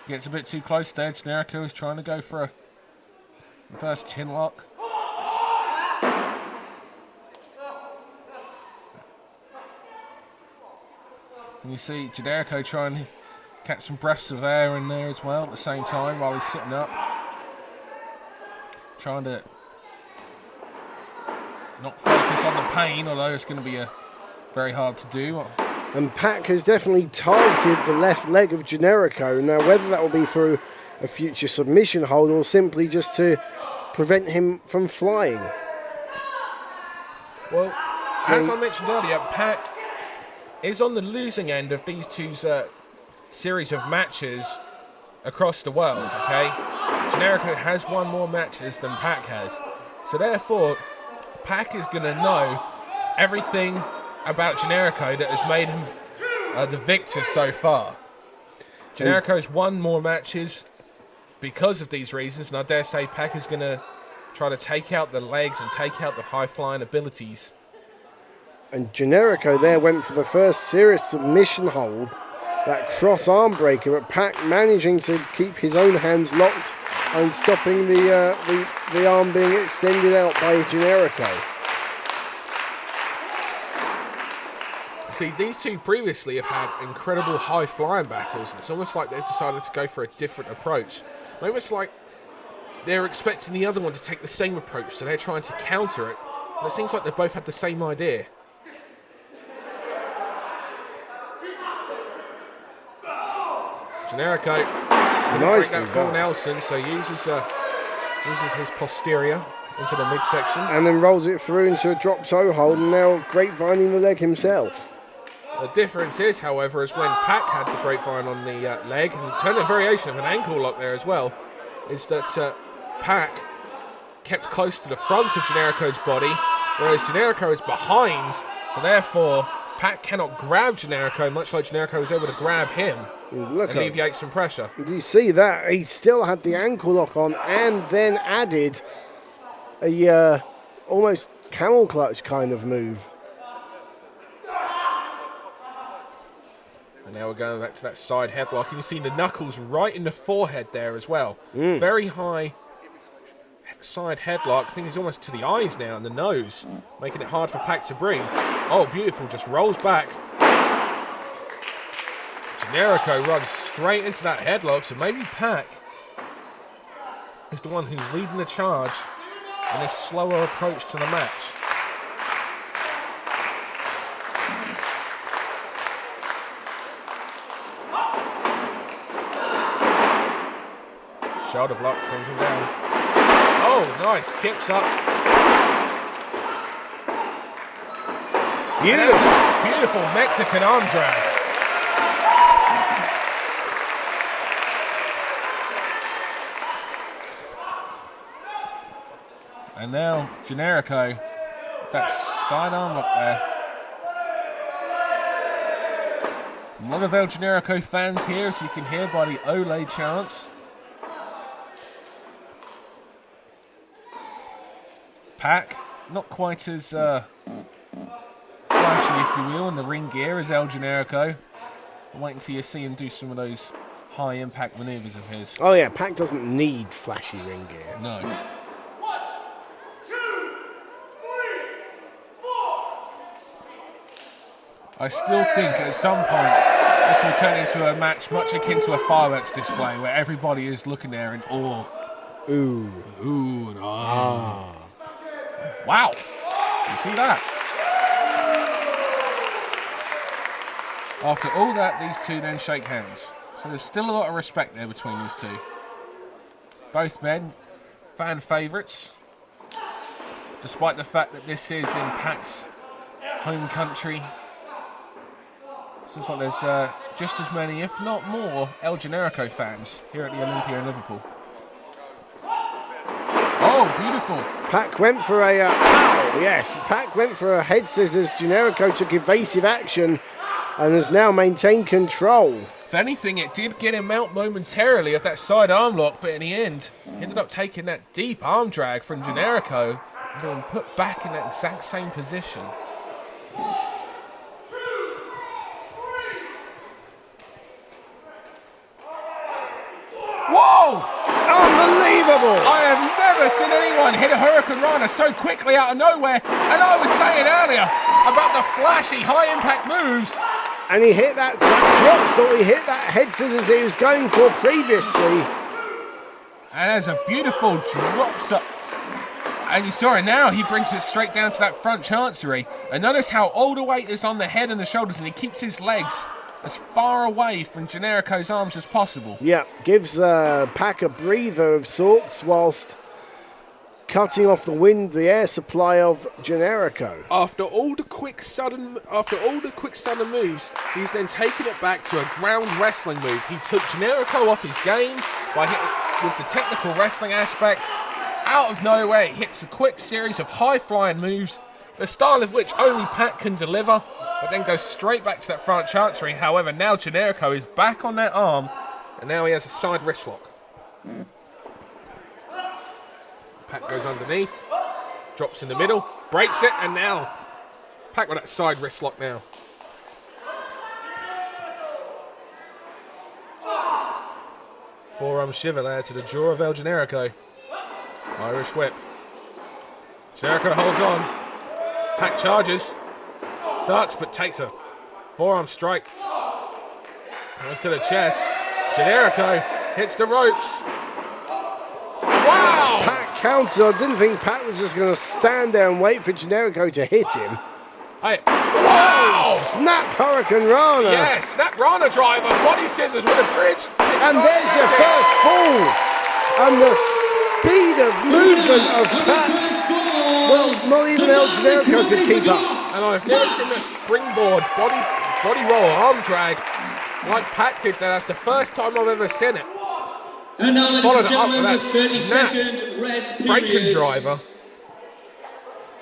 Gets a bit too close there. Generico is trying to go for a reverse chin lock. And you see Generico trying to catch some breaths of air in there as well at the same time while he's sitting up. Trying to not focus on the pain, although it's going to be very hard to do. And PAC has definitely targeted the left leg of Generico. Now, whether that will be through a future submission hold or simply just to prevent him from flying. Well, as I mentioned earlier, PAC is on the losing end of these two series of matches across the world, okay? Generico has won more matches than PAC has. So therefore, PAC is going to know everything about Generico that has made him the victor so far. Generico's won more matches because of these reasons, and I dare say PAC is going to try to take out the legs and take out the high-flying abilities. And Generico there went for the first serious submission hold, that cross arm breaker, but PAC managing to keep his own hands locked and stopping the arm being extended out by Generico. See, these two previously have had incredible high-flying battles, and it's almost like they've decided to go for a different approach. Maybe it's like they're expecting the other one to take the same approach, so they're trying to counter it. But it seems like they both had the same idea. Generico couldn't break that full Nelson, so uses his posterior into the midsection. And then rolls it through into a drop toe hold, and now grapevining the leg himself. The difference is, however, is when PAC had the grapevine on the leg, and turned a variation of an ankle lock there as well, is that PAC kept close to the front of Generico's body whereas Generico is behind, so therefore PAC cannot grab Generico, much like Generico was able to grab him and alleviate some pressure. Do you see that? He still had the ankle lock on and then added a almost camel clutch kind of move. And now we're going back to that side headlock. You can see the knuckles right in the forehead there as well. Very high side headlock. I think he's almost to the eyes now and the nose, making it hard for PAC to breathe. Oh, beautiful. Just rolls back. Generico runs straight into that headlock, so maybe PAC is the one who's leading the charge in this slower approach to the match. Shoulder block sends him down. Oh, nice. Kicks up. Beautiful Mexican arm drag. And now Generico, that side arm lock there. A lot of El Generico fans here, as you can hear by the Ole chants. PAC, not quite as flashy, if you will, in the ring gear as El Generico. I'll wait until you see him do some of those high impact maneuvers of his. Oh yeah, PAC doesn't need flashy ring gear. No. 1, 2, 3, 4. I still think at some point this will turn into a match much akin to a fireworks display where everybody is looking there in awe. Ooh. Ooh and ah. Wow. You see that? After all that, these two then shake hands. So there's still a lot of respect there between these two. Both men, fan favourites. Despite the fact that this is in PAC's home country. Seems like there's just as many, if not more, El Generico fans here at the Olympia in Liverpool. Oh, beautiful. PAC went for a, PAC went for a head scissors. Generico took evasive action and has now maintained control. If anything, it did get him out momentarily of that side arm lock, but in the end, he ended up taking that deep arm drag from Generico and being put back in that exact same position. Whoa! Unbelievable! I have never seen anyone hit a Hurricane Rana so quickly out of nowhere, and I was saying earlier about the flashy high impact moves. And he hit that drop, so he hit that head scissors he was going for previously. And there's a beautiful drops up. And you saw it now, he brings it straight down to that front chancery. And notice how all the weight is on the head and the shoulders, and he keeps his legs as far away from Generico's arms as possible. Yeah, gives PAC a breather of sorts whilst cutting off the air supply of Generico. After all the quick sudden moves, he's then taken it back to a ground wrestling move. He took Generico off his game by hitting with the technical wrestling aspect. Out of nowhere, he hits a quick series of high-flying moves, the style of which only PAC can deliver, but then goes straight back to that front chancery. However, now Generico is back on that arm, and now he has a side wrist lock. PAC goes underneath, drops in the middle, breaks it, and now PAC with that side wrist lock now. Forearm shiver there to the jaw of El Generico. Irish whip. Generico holds on. PAC charges. Ducks, but takes a forearm strike. Goes to the chest. Generico hits the ropes. Wow! PAC counter. I didn't think PAC was just going to stand there and wait for Generico to hit him. Wow! Snap Hurricane Rana. Yeah, snap Rana driver. Body scissors with a bridge. And there's your first fall. And the speed of movement of PAC. Well, not even El Generico could keep up. And I've never seen a springboard body roll arm drag like PAC did there. That's the first time I've ever seen it. And now, ladies Followed and it up gentlemen, with the that 30-second rest Franken period. driver.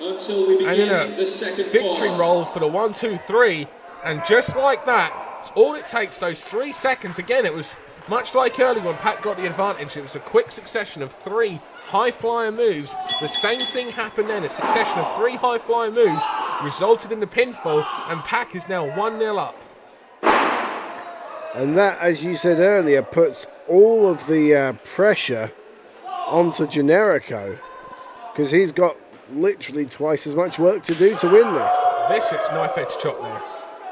until we And in begin a the second victory quarter. roll for the 1, 2, 3. And just like that, all it takes, those 3 seconds. Again, it was much like earlier when Pac got the advantage. It was a quick succession of 3 high-flyer moves. The same thing happened then. A succession of 3 high-flyer moves resulted in the pinfall, and Pac is now 1-0 up. And that, as you said earlier, puts all of the pressure onto Generico, because he's got literally twice as much work to do to win this. Vicious knife edge chop there.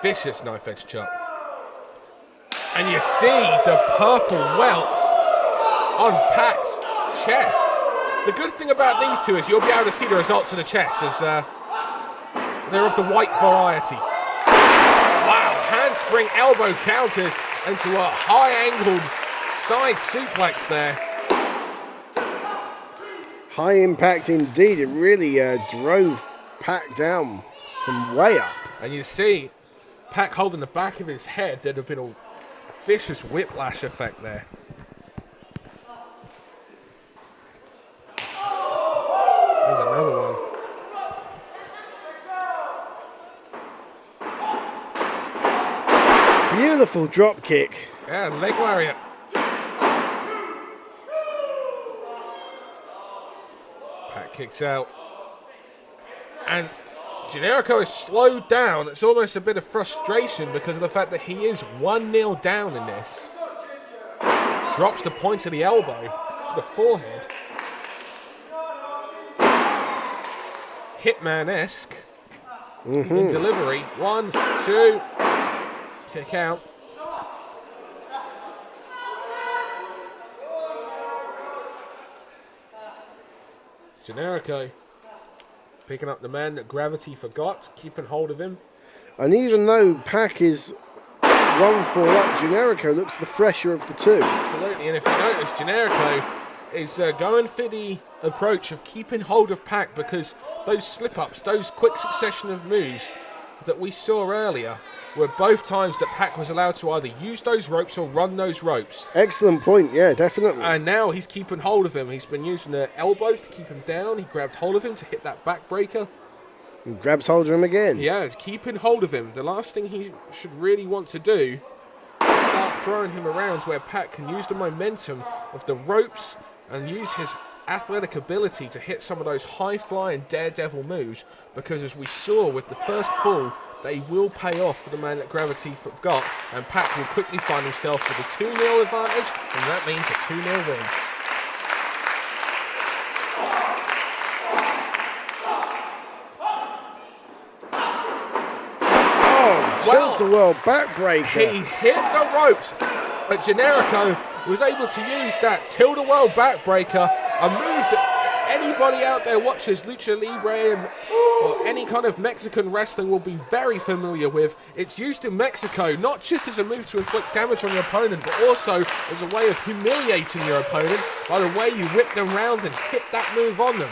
Vicious knife edge chop. And you see the purple welts on Pac's chest. The good thing about these two is you'll be able to see the results of the chest as they're of the white variety. Wow, handspring elbow counters into a high-angled side suplex there. High impact indeed. It really drove Pac down from way up. And you see Pac holding the back of his head. There'd have been a vicious whiplash effect there. There's another one. Beautiful drop kick. Yeah, leg lariat. Pac kicks out. And Generico is slowed down. It's almost a bit of frustration because of the fact that he is 1-0 down in this. Drops the point of the elbow to the forehead. Hitman-esque in delivery. 1, 2, kick out. Generico picking up the man that gravity forgot, keeping hold of him. And even though Pac is 1-4 up, Generico looks the fresher of the two. Absolutely, and if you notice, Generico is going for the approach of keeping hold of Pac, because those slip-ups, those quick succession of moves that we saw earlier were both times that Pac was allowed to either use those ropes or run those ropes. Excellent point, yeah, definitely. And now he's keeping hold of him. He's been using the elbows to keep him down. He grabbed hold of him to hit that backbreaker. And grabs hold of him again. Yeah, keeping hold of him. The last thing he should really want to do is start throwing him around, where Pac can use the momentum of the ropes and use his athletic ability to hit some of those high-flying daredevil moves, because as we saw with the first fall, they will pay off for the man that gravity forgot, and Pac will quickly find himself with a 2-0 advantage, and that means a 2-0 win. Oh, tilt-a-whirl backbreaker. He hit the ropes, but Generico was able to use that tilt-a-whirl backbreaker, a move that anybody out there watches Lucha Libre or any kind of Mexican wrestling will be very familiar with. It's used in Mexico not just as a move to inflict damage on your opponent, but also as a way of humiliating your opponent by the way you whip them round and hit that move on them.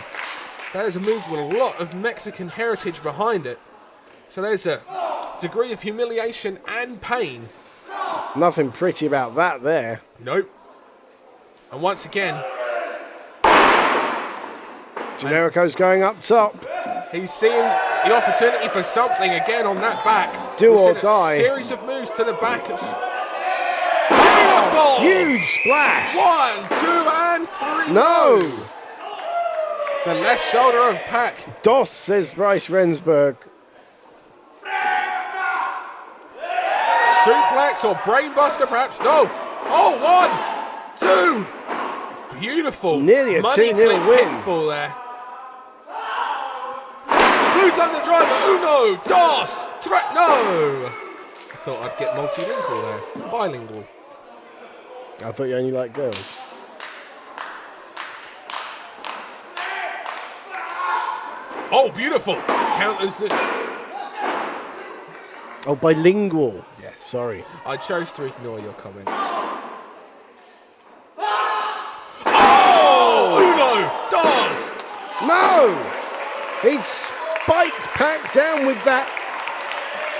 That is a move with a lot of Mexican heritage behind it. So there's a degree of humiliation and pain. Nothing pretty about that there. Nope. And once again, Generico's going up top. he's seeing the opportunity for something again on that back. Do We've or seen die. A series of moves to the back. Beautiful! Huge splash. 1, 2, and 3. No. The left shoulder of Pac. DOS, says Bryce Rensburg. Suplex or brainbuster, perhaps? No. Oh, 1, 2. Beautiful. Nearly a Money 2-0 clip win. pinfall there. Blue Thunder Driver, uno, dos, tres. No. I thought I'd get multilingual there. Bilingual. I thought you only liked girls. Oh, beautiful. Counters this. Oh, bilingual. Yes. Sorry. I chose to ignore your comment. Oh, uno, dos. No! He spiked Pac down with that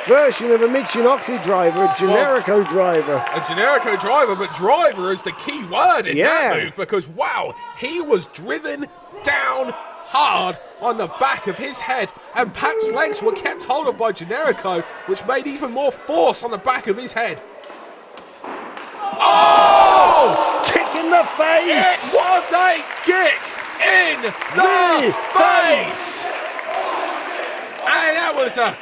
version of a Michinoku driver, a Generico driver. A Generico driver, but driver is the key word in that Yeah. move, because wow, he was driven down hard on the back of his head, and Pac's legs were kept hold of by Generico, which made even more force on the back of his head. Oh! Kick in the face! It was a kick in the face! And that was a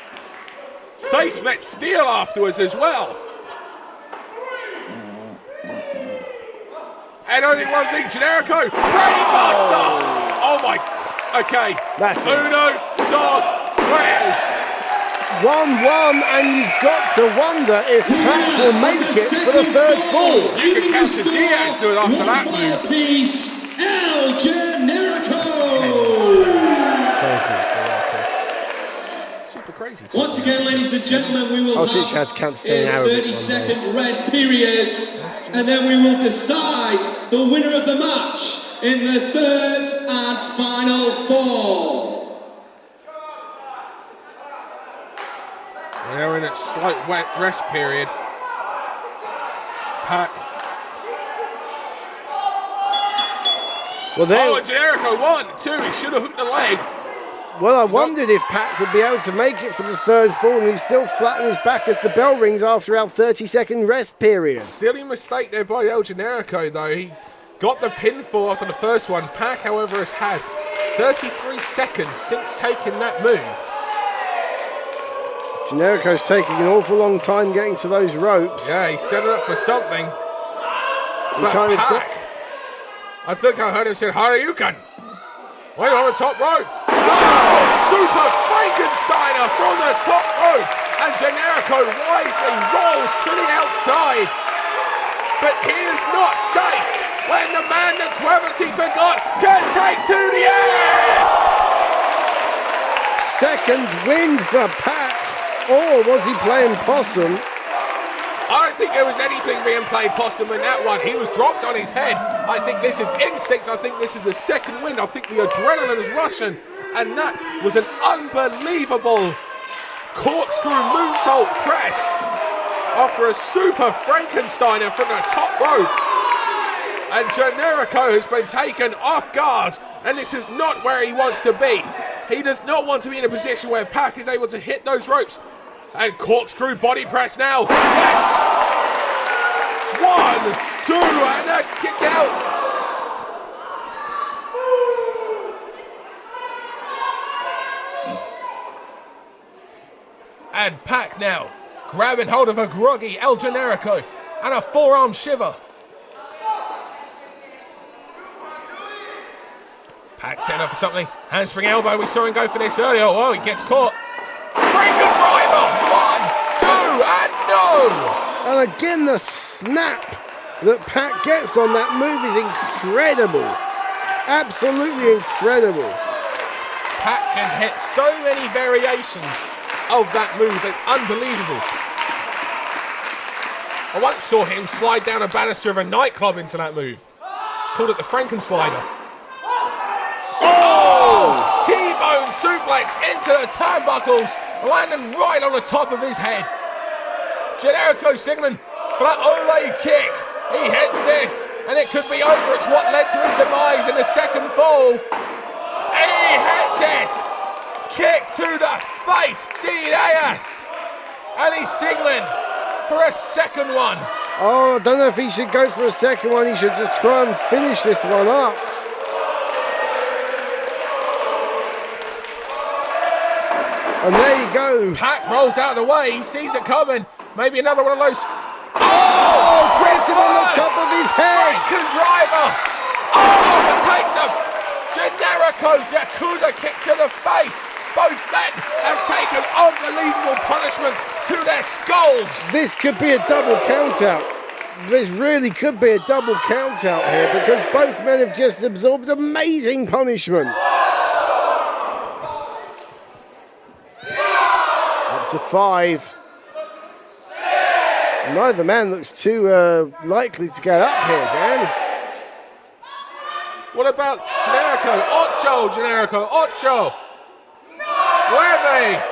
face met steel afterwards as well. And only one thing, Generico, brainbuster! Oh my, okay. That's it. Uno, dos, tres. 1-1, and you've got to wonder if Pac will make it for the third fall. You can capture Diaz to it after that move. Piece, El Generico. Thank you. Super crazy. Once again, ladies and gentlemen, we will I'll have teach you how to count to 10 in a Arabic 30-second rest period, and then we will decide the winner of the match in the third and final fall. They're in a slight wet rest period. Pac. Well, there. Oh, Generico, 1, 2, he should have hooked the leg. Well, I wondered if Pac would be able to make it for the third fall, and he's still flat on his back as the bell rings after our 30-second rest period. Silly mistake there by El Generico, though. He got the pinfall after the first one. Pac, however, has had 33 seconds since taking that move. Generico's taking an awful long time getting to those ropes. Yeah, he set it up for something. He But kind of Pac, I think I heard him say, Hadouken. Wait on the top rope. Oh, Super Frankensteiner from the top rope. And Generico wisely rolls to the outside. But he is not safe when the man that gravity forgot can take to the air. Second win for Pac. Or was he playing possum? I don't think there was anything being played possum in that one. He was dropped on his head. I think this is instinct. I think this is a second win. I think the adrenaline is rushing. And that was an unbelievable corkscrew moonsault press after a Super Frankensteiner from the top rope. And Generico has been taken off guard. And this is not where he wants to be. He does not want to be in a position where Pac is able to hit those ropes. And corkscrew body press now. Yes! 1, 2, and a kick out. And Pac now grabbing hold of a groggy El Generico and a forearm shiver. Pac setting up for something. Handspring elbow. We saw him go for this earlier. Oh, he gets caught. Franken driver. 1, 2, and no. And again, the snap that Pac gets on that move is incredible. Absolutely incredible. Pac can hit so many variations of that move. It's unbelievable. I once saw him slide down a banister of a nightclub into that move. Called it the Frankenslider. Oh! T-bone suplex into the turnbuckles, landing right on the top of his head. Generico signaling for that Ole kick. He hits this, and it could be over. It's what led to his demise in the second fall. He hits it. Kick to the face, Diaz. And he's signaling for a second one. Oh, I don't know if he should go for a second one. He should just try and finish this one up. And there you go. Pac rolls out of the way. He sees it coming. Maybe another one of those. Oh, drops him on the top of his head. Franken driver. Oh, it takes a Generico's Yakuza kick to the face. Both men have taken unbelievable punishments to their skulls. This could be a double count out. This really could be a double count out here because both men have just absorbed amazing punishment. Up to 5. Neither man looks too likely to get up here, Dan. What about Generico? Ocho, Generico, Ocho. Nueve.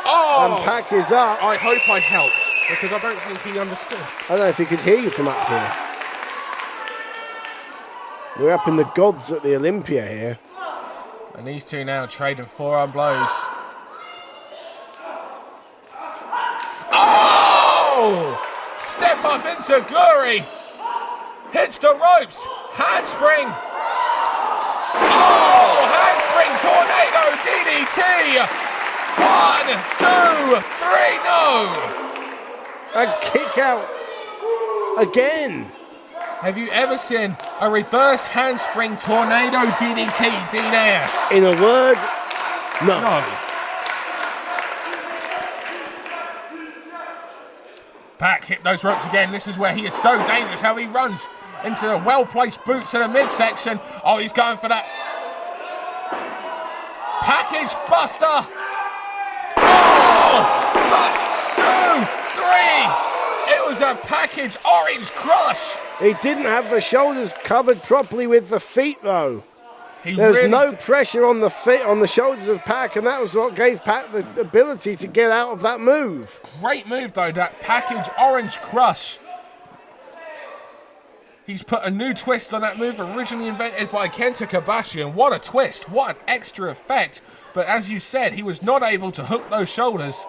Oh. And Pac is up. I hope I helped because I don't think he understood. I don't know if he could hear you from up here. We're up in the gods at the Olympia here. And these two now trading forearm blows. Oh! Step up into Guri. Hits the ropes. Handspring. Oh! Handspring tornado DDT. 1, 2, 3, no! A kick out again. Have you ever seen a reverse handspring tornado DDT, Dean Ayers? In a word, no. No. PAC hit those ropes again. This is where he is so dangerous, how he runs into the well-placed boots in the midsection. Oh, he's going for that package buster. Oh! 1, 2, 3. It was a package orange crush. He didn't have the shoulders covered properly with the feet, though. There's really no pressure on the feet, on the shoulders of PAC, and that was what gave PAC the ability to get out of that move. Great move, though, that package orange crush. He's put a new twist on that move, originally invented by Kid Kash, and what a twist, what an extra effect. But as you said, he was not able to hook those shoulders,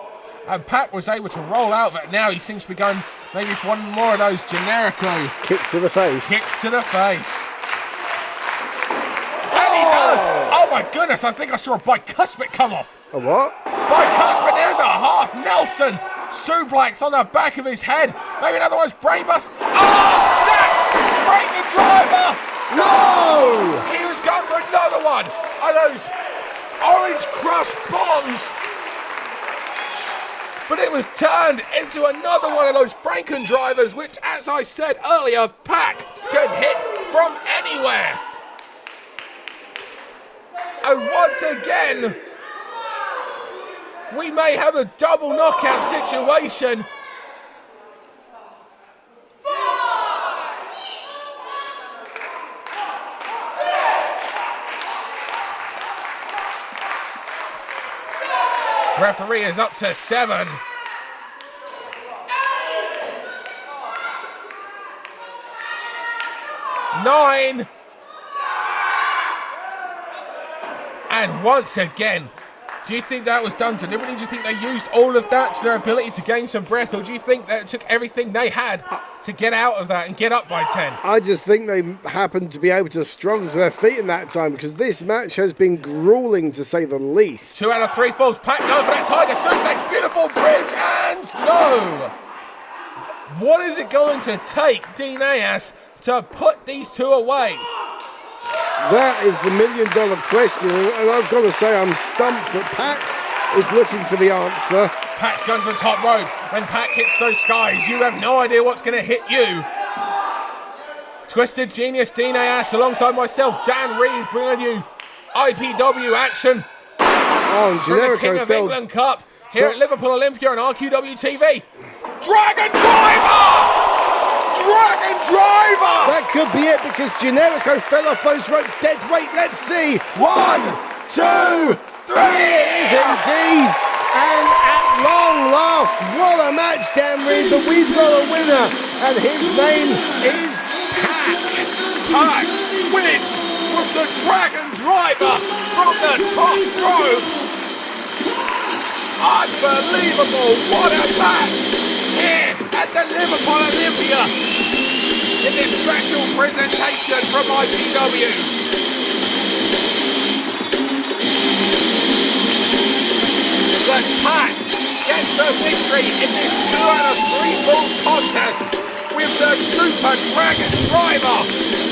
and PAC was able to roll out of it. Now he seems to be going maybe for one more of those Generico. Kick to the face. Kicks to the face. And he does! Oh my goodness, I think I saw a bicuspid come off. A what? Bicuspid, there's a half Nelson suplex on the back of his head. Maybe another one's brainbust. Oh, snap! Break the driver! No! He was going for another one of those orange crush bombs. But it was turned into another one of those Franken drivers, which, as I said earlier, PAC can hit from anywhere. And once again, we may have a double knockout situation. Referee is up to 7. Nine. And once again, do you think that was done deliberately? Do you think they used all of that to their ability to gain some breath? Or do you think that it took everything they had to get out of that and get up by 10? I just think they happened to be able to strong to their feet in that time, because this match has been grueling, to say the least. 2 out of 3 falls. PAC going for that tiger suplex. Beautiful bridge. And no. What is it going to take, Dean Ayers, to put these two away? That is the million-dollar question, and I've got to say I'm stumped, but PAC is looking for the answer. PAC's going to the top rope. When PAC hits those skies, you have no idea what's going to hit you. Twisted Genius Dean Ayers alongside myself, Dan Reed, bringing you IPW action. Oh, and For the King Generico of fell. England Cup here at Liverpool Olympia on RQW TV. Dragon Driver! Dragon Driver! That could be it, because Generico fell off those ropes dead weight. Let's see. 1, 2, 3. It is indeed. And at long last, what a match, Dan Reed. But we've got a winner, and his name is PAC. PAC wins with the Dragon Driver from the top rope. Unbelievable. What a match here at the Liverpool Olympia in this special presentation from IPW. But PAC gets the victory in this 2 out of 3 falls contest with the Super Dragon Driver.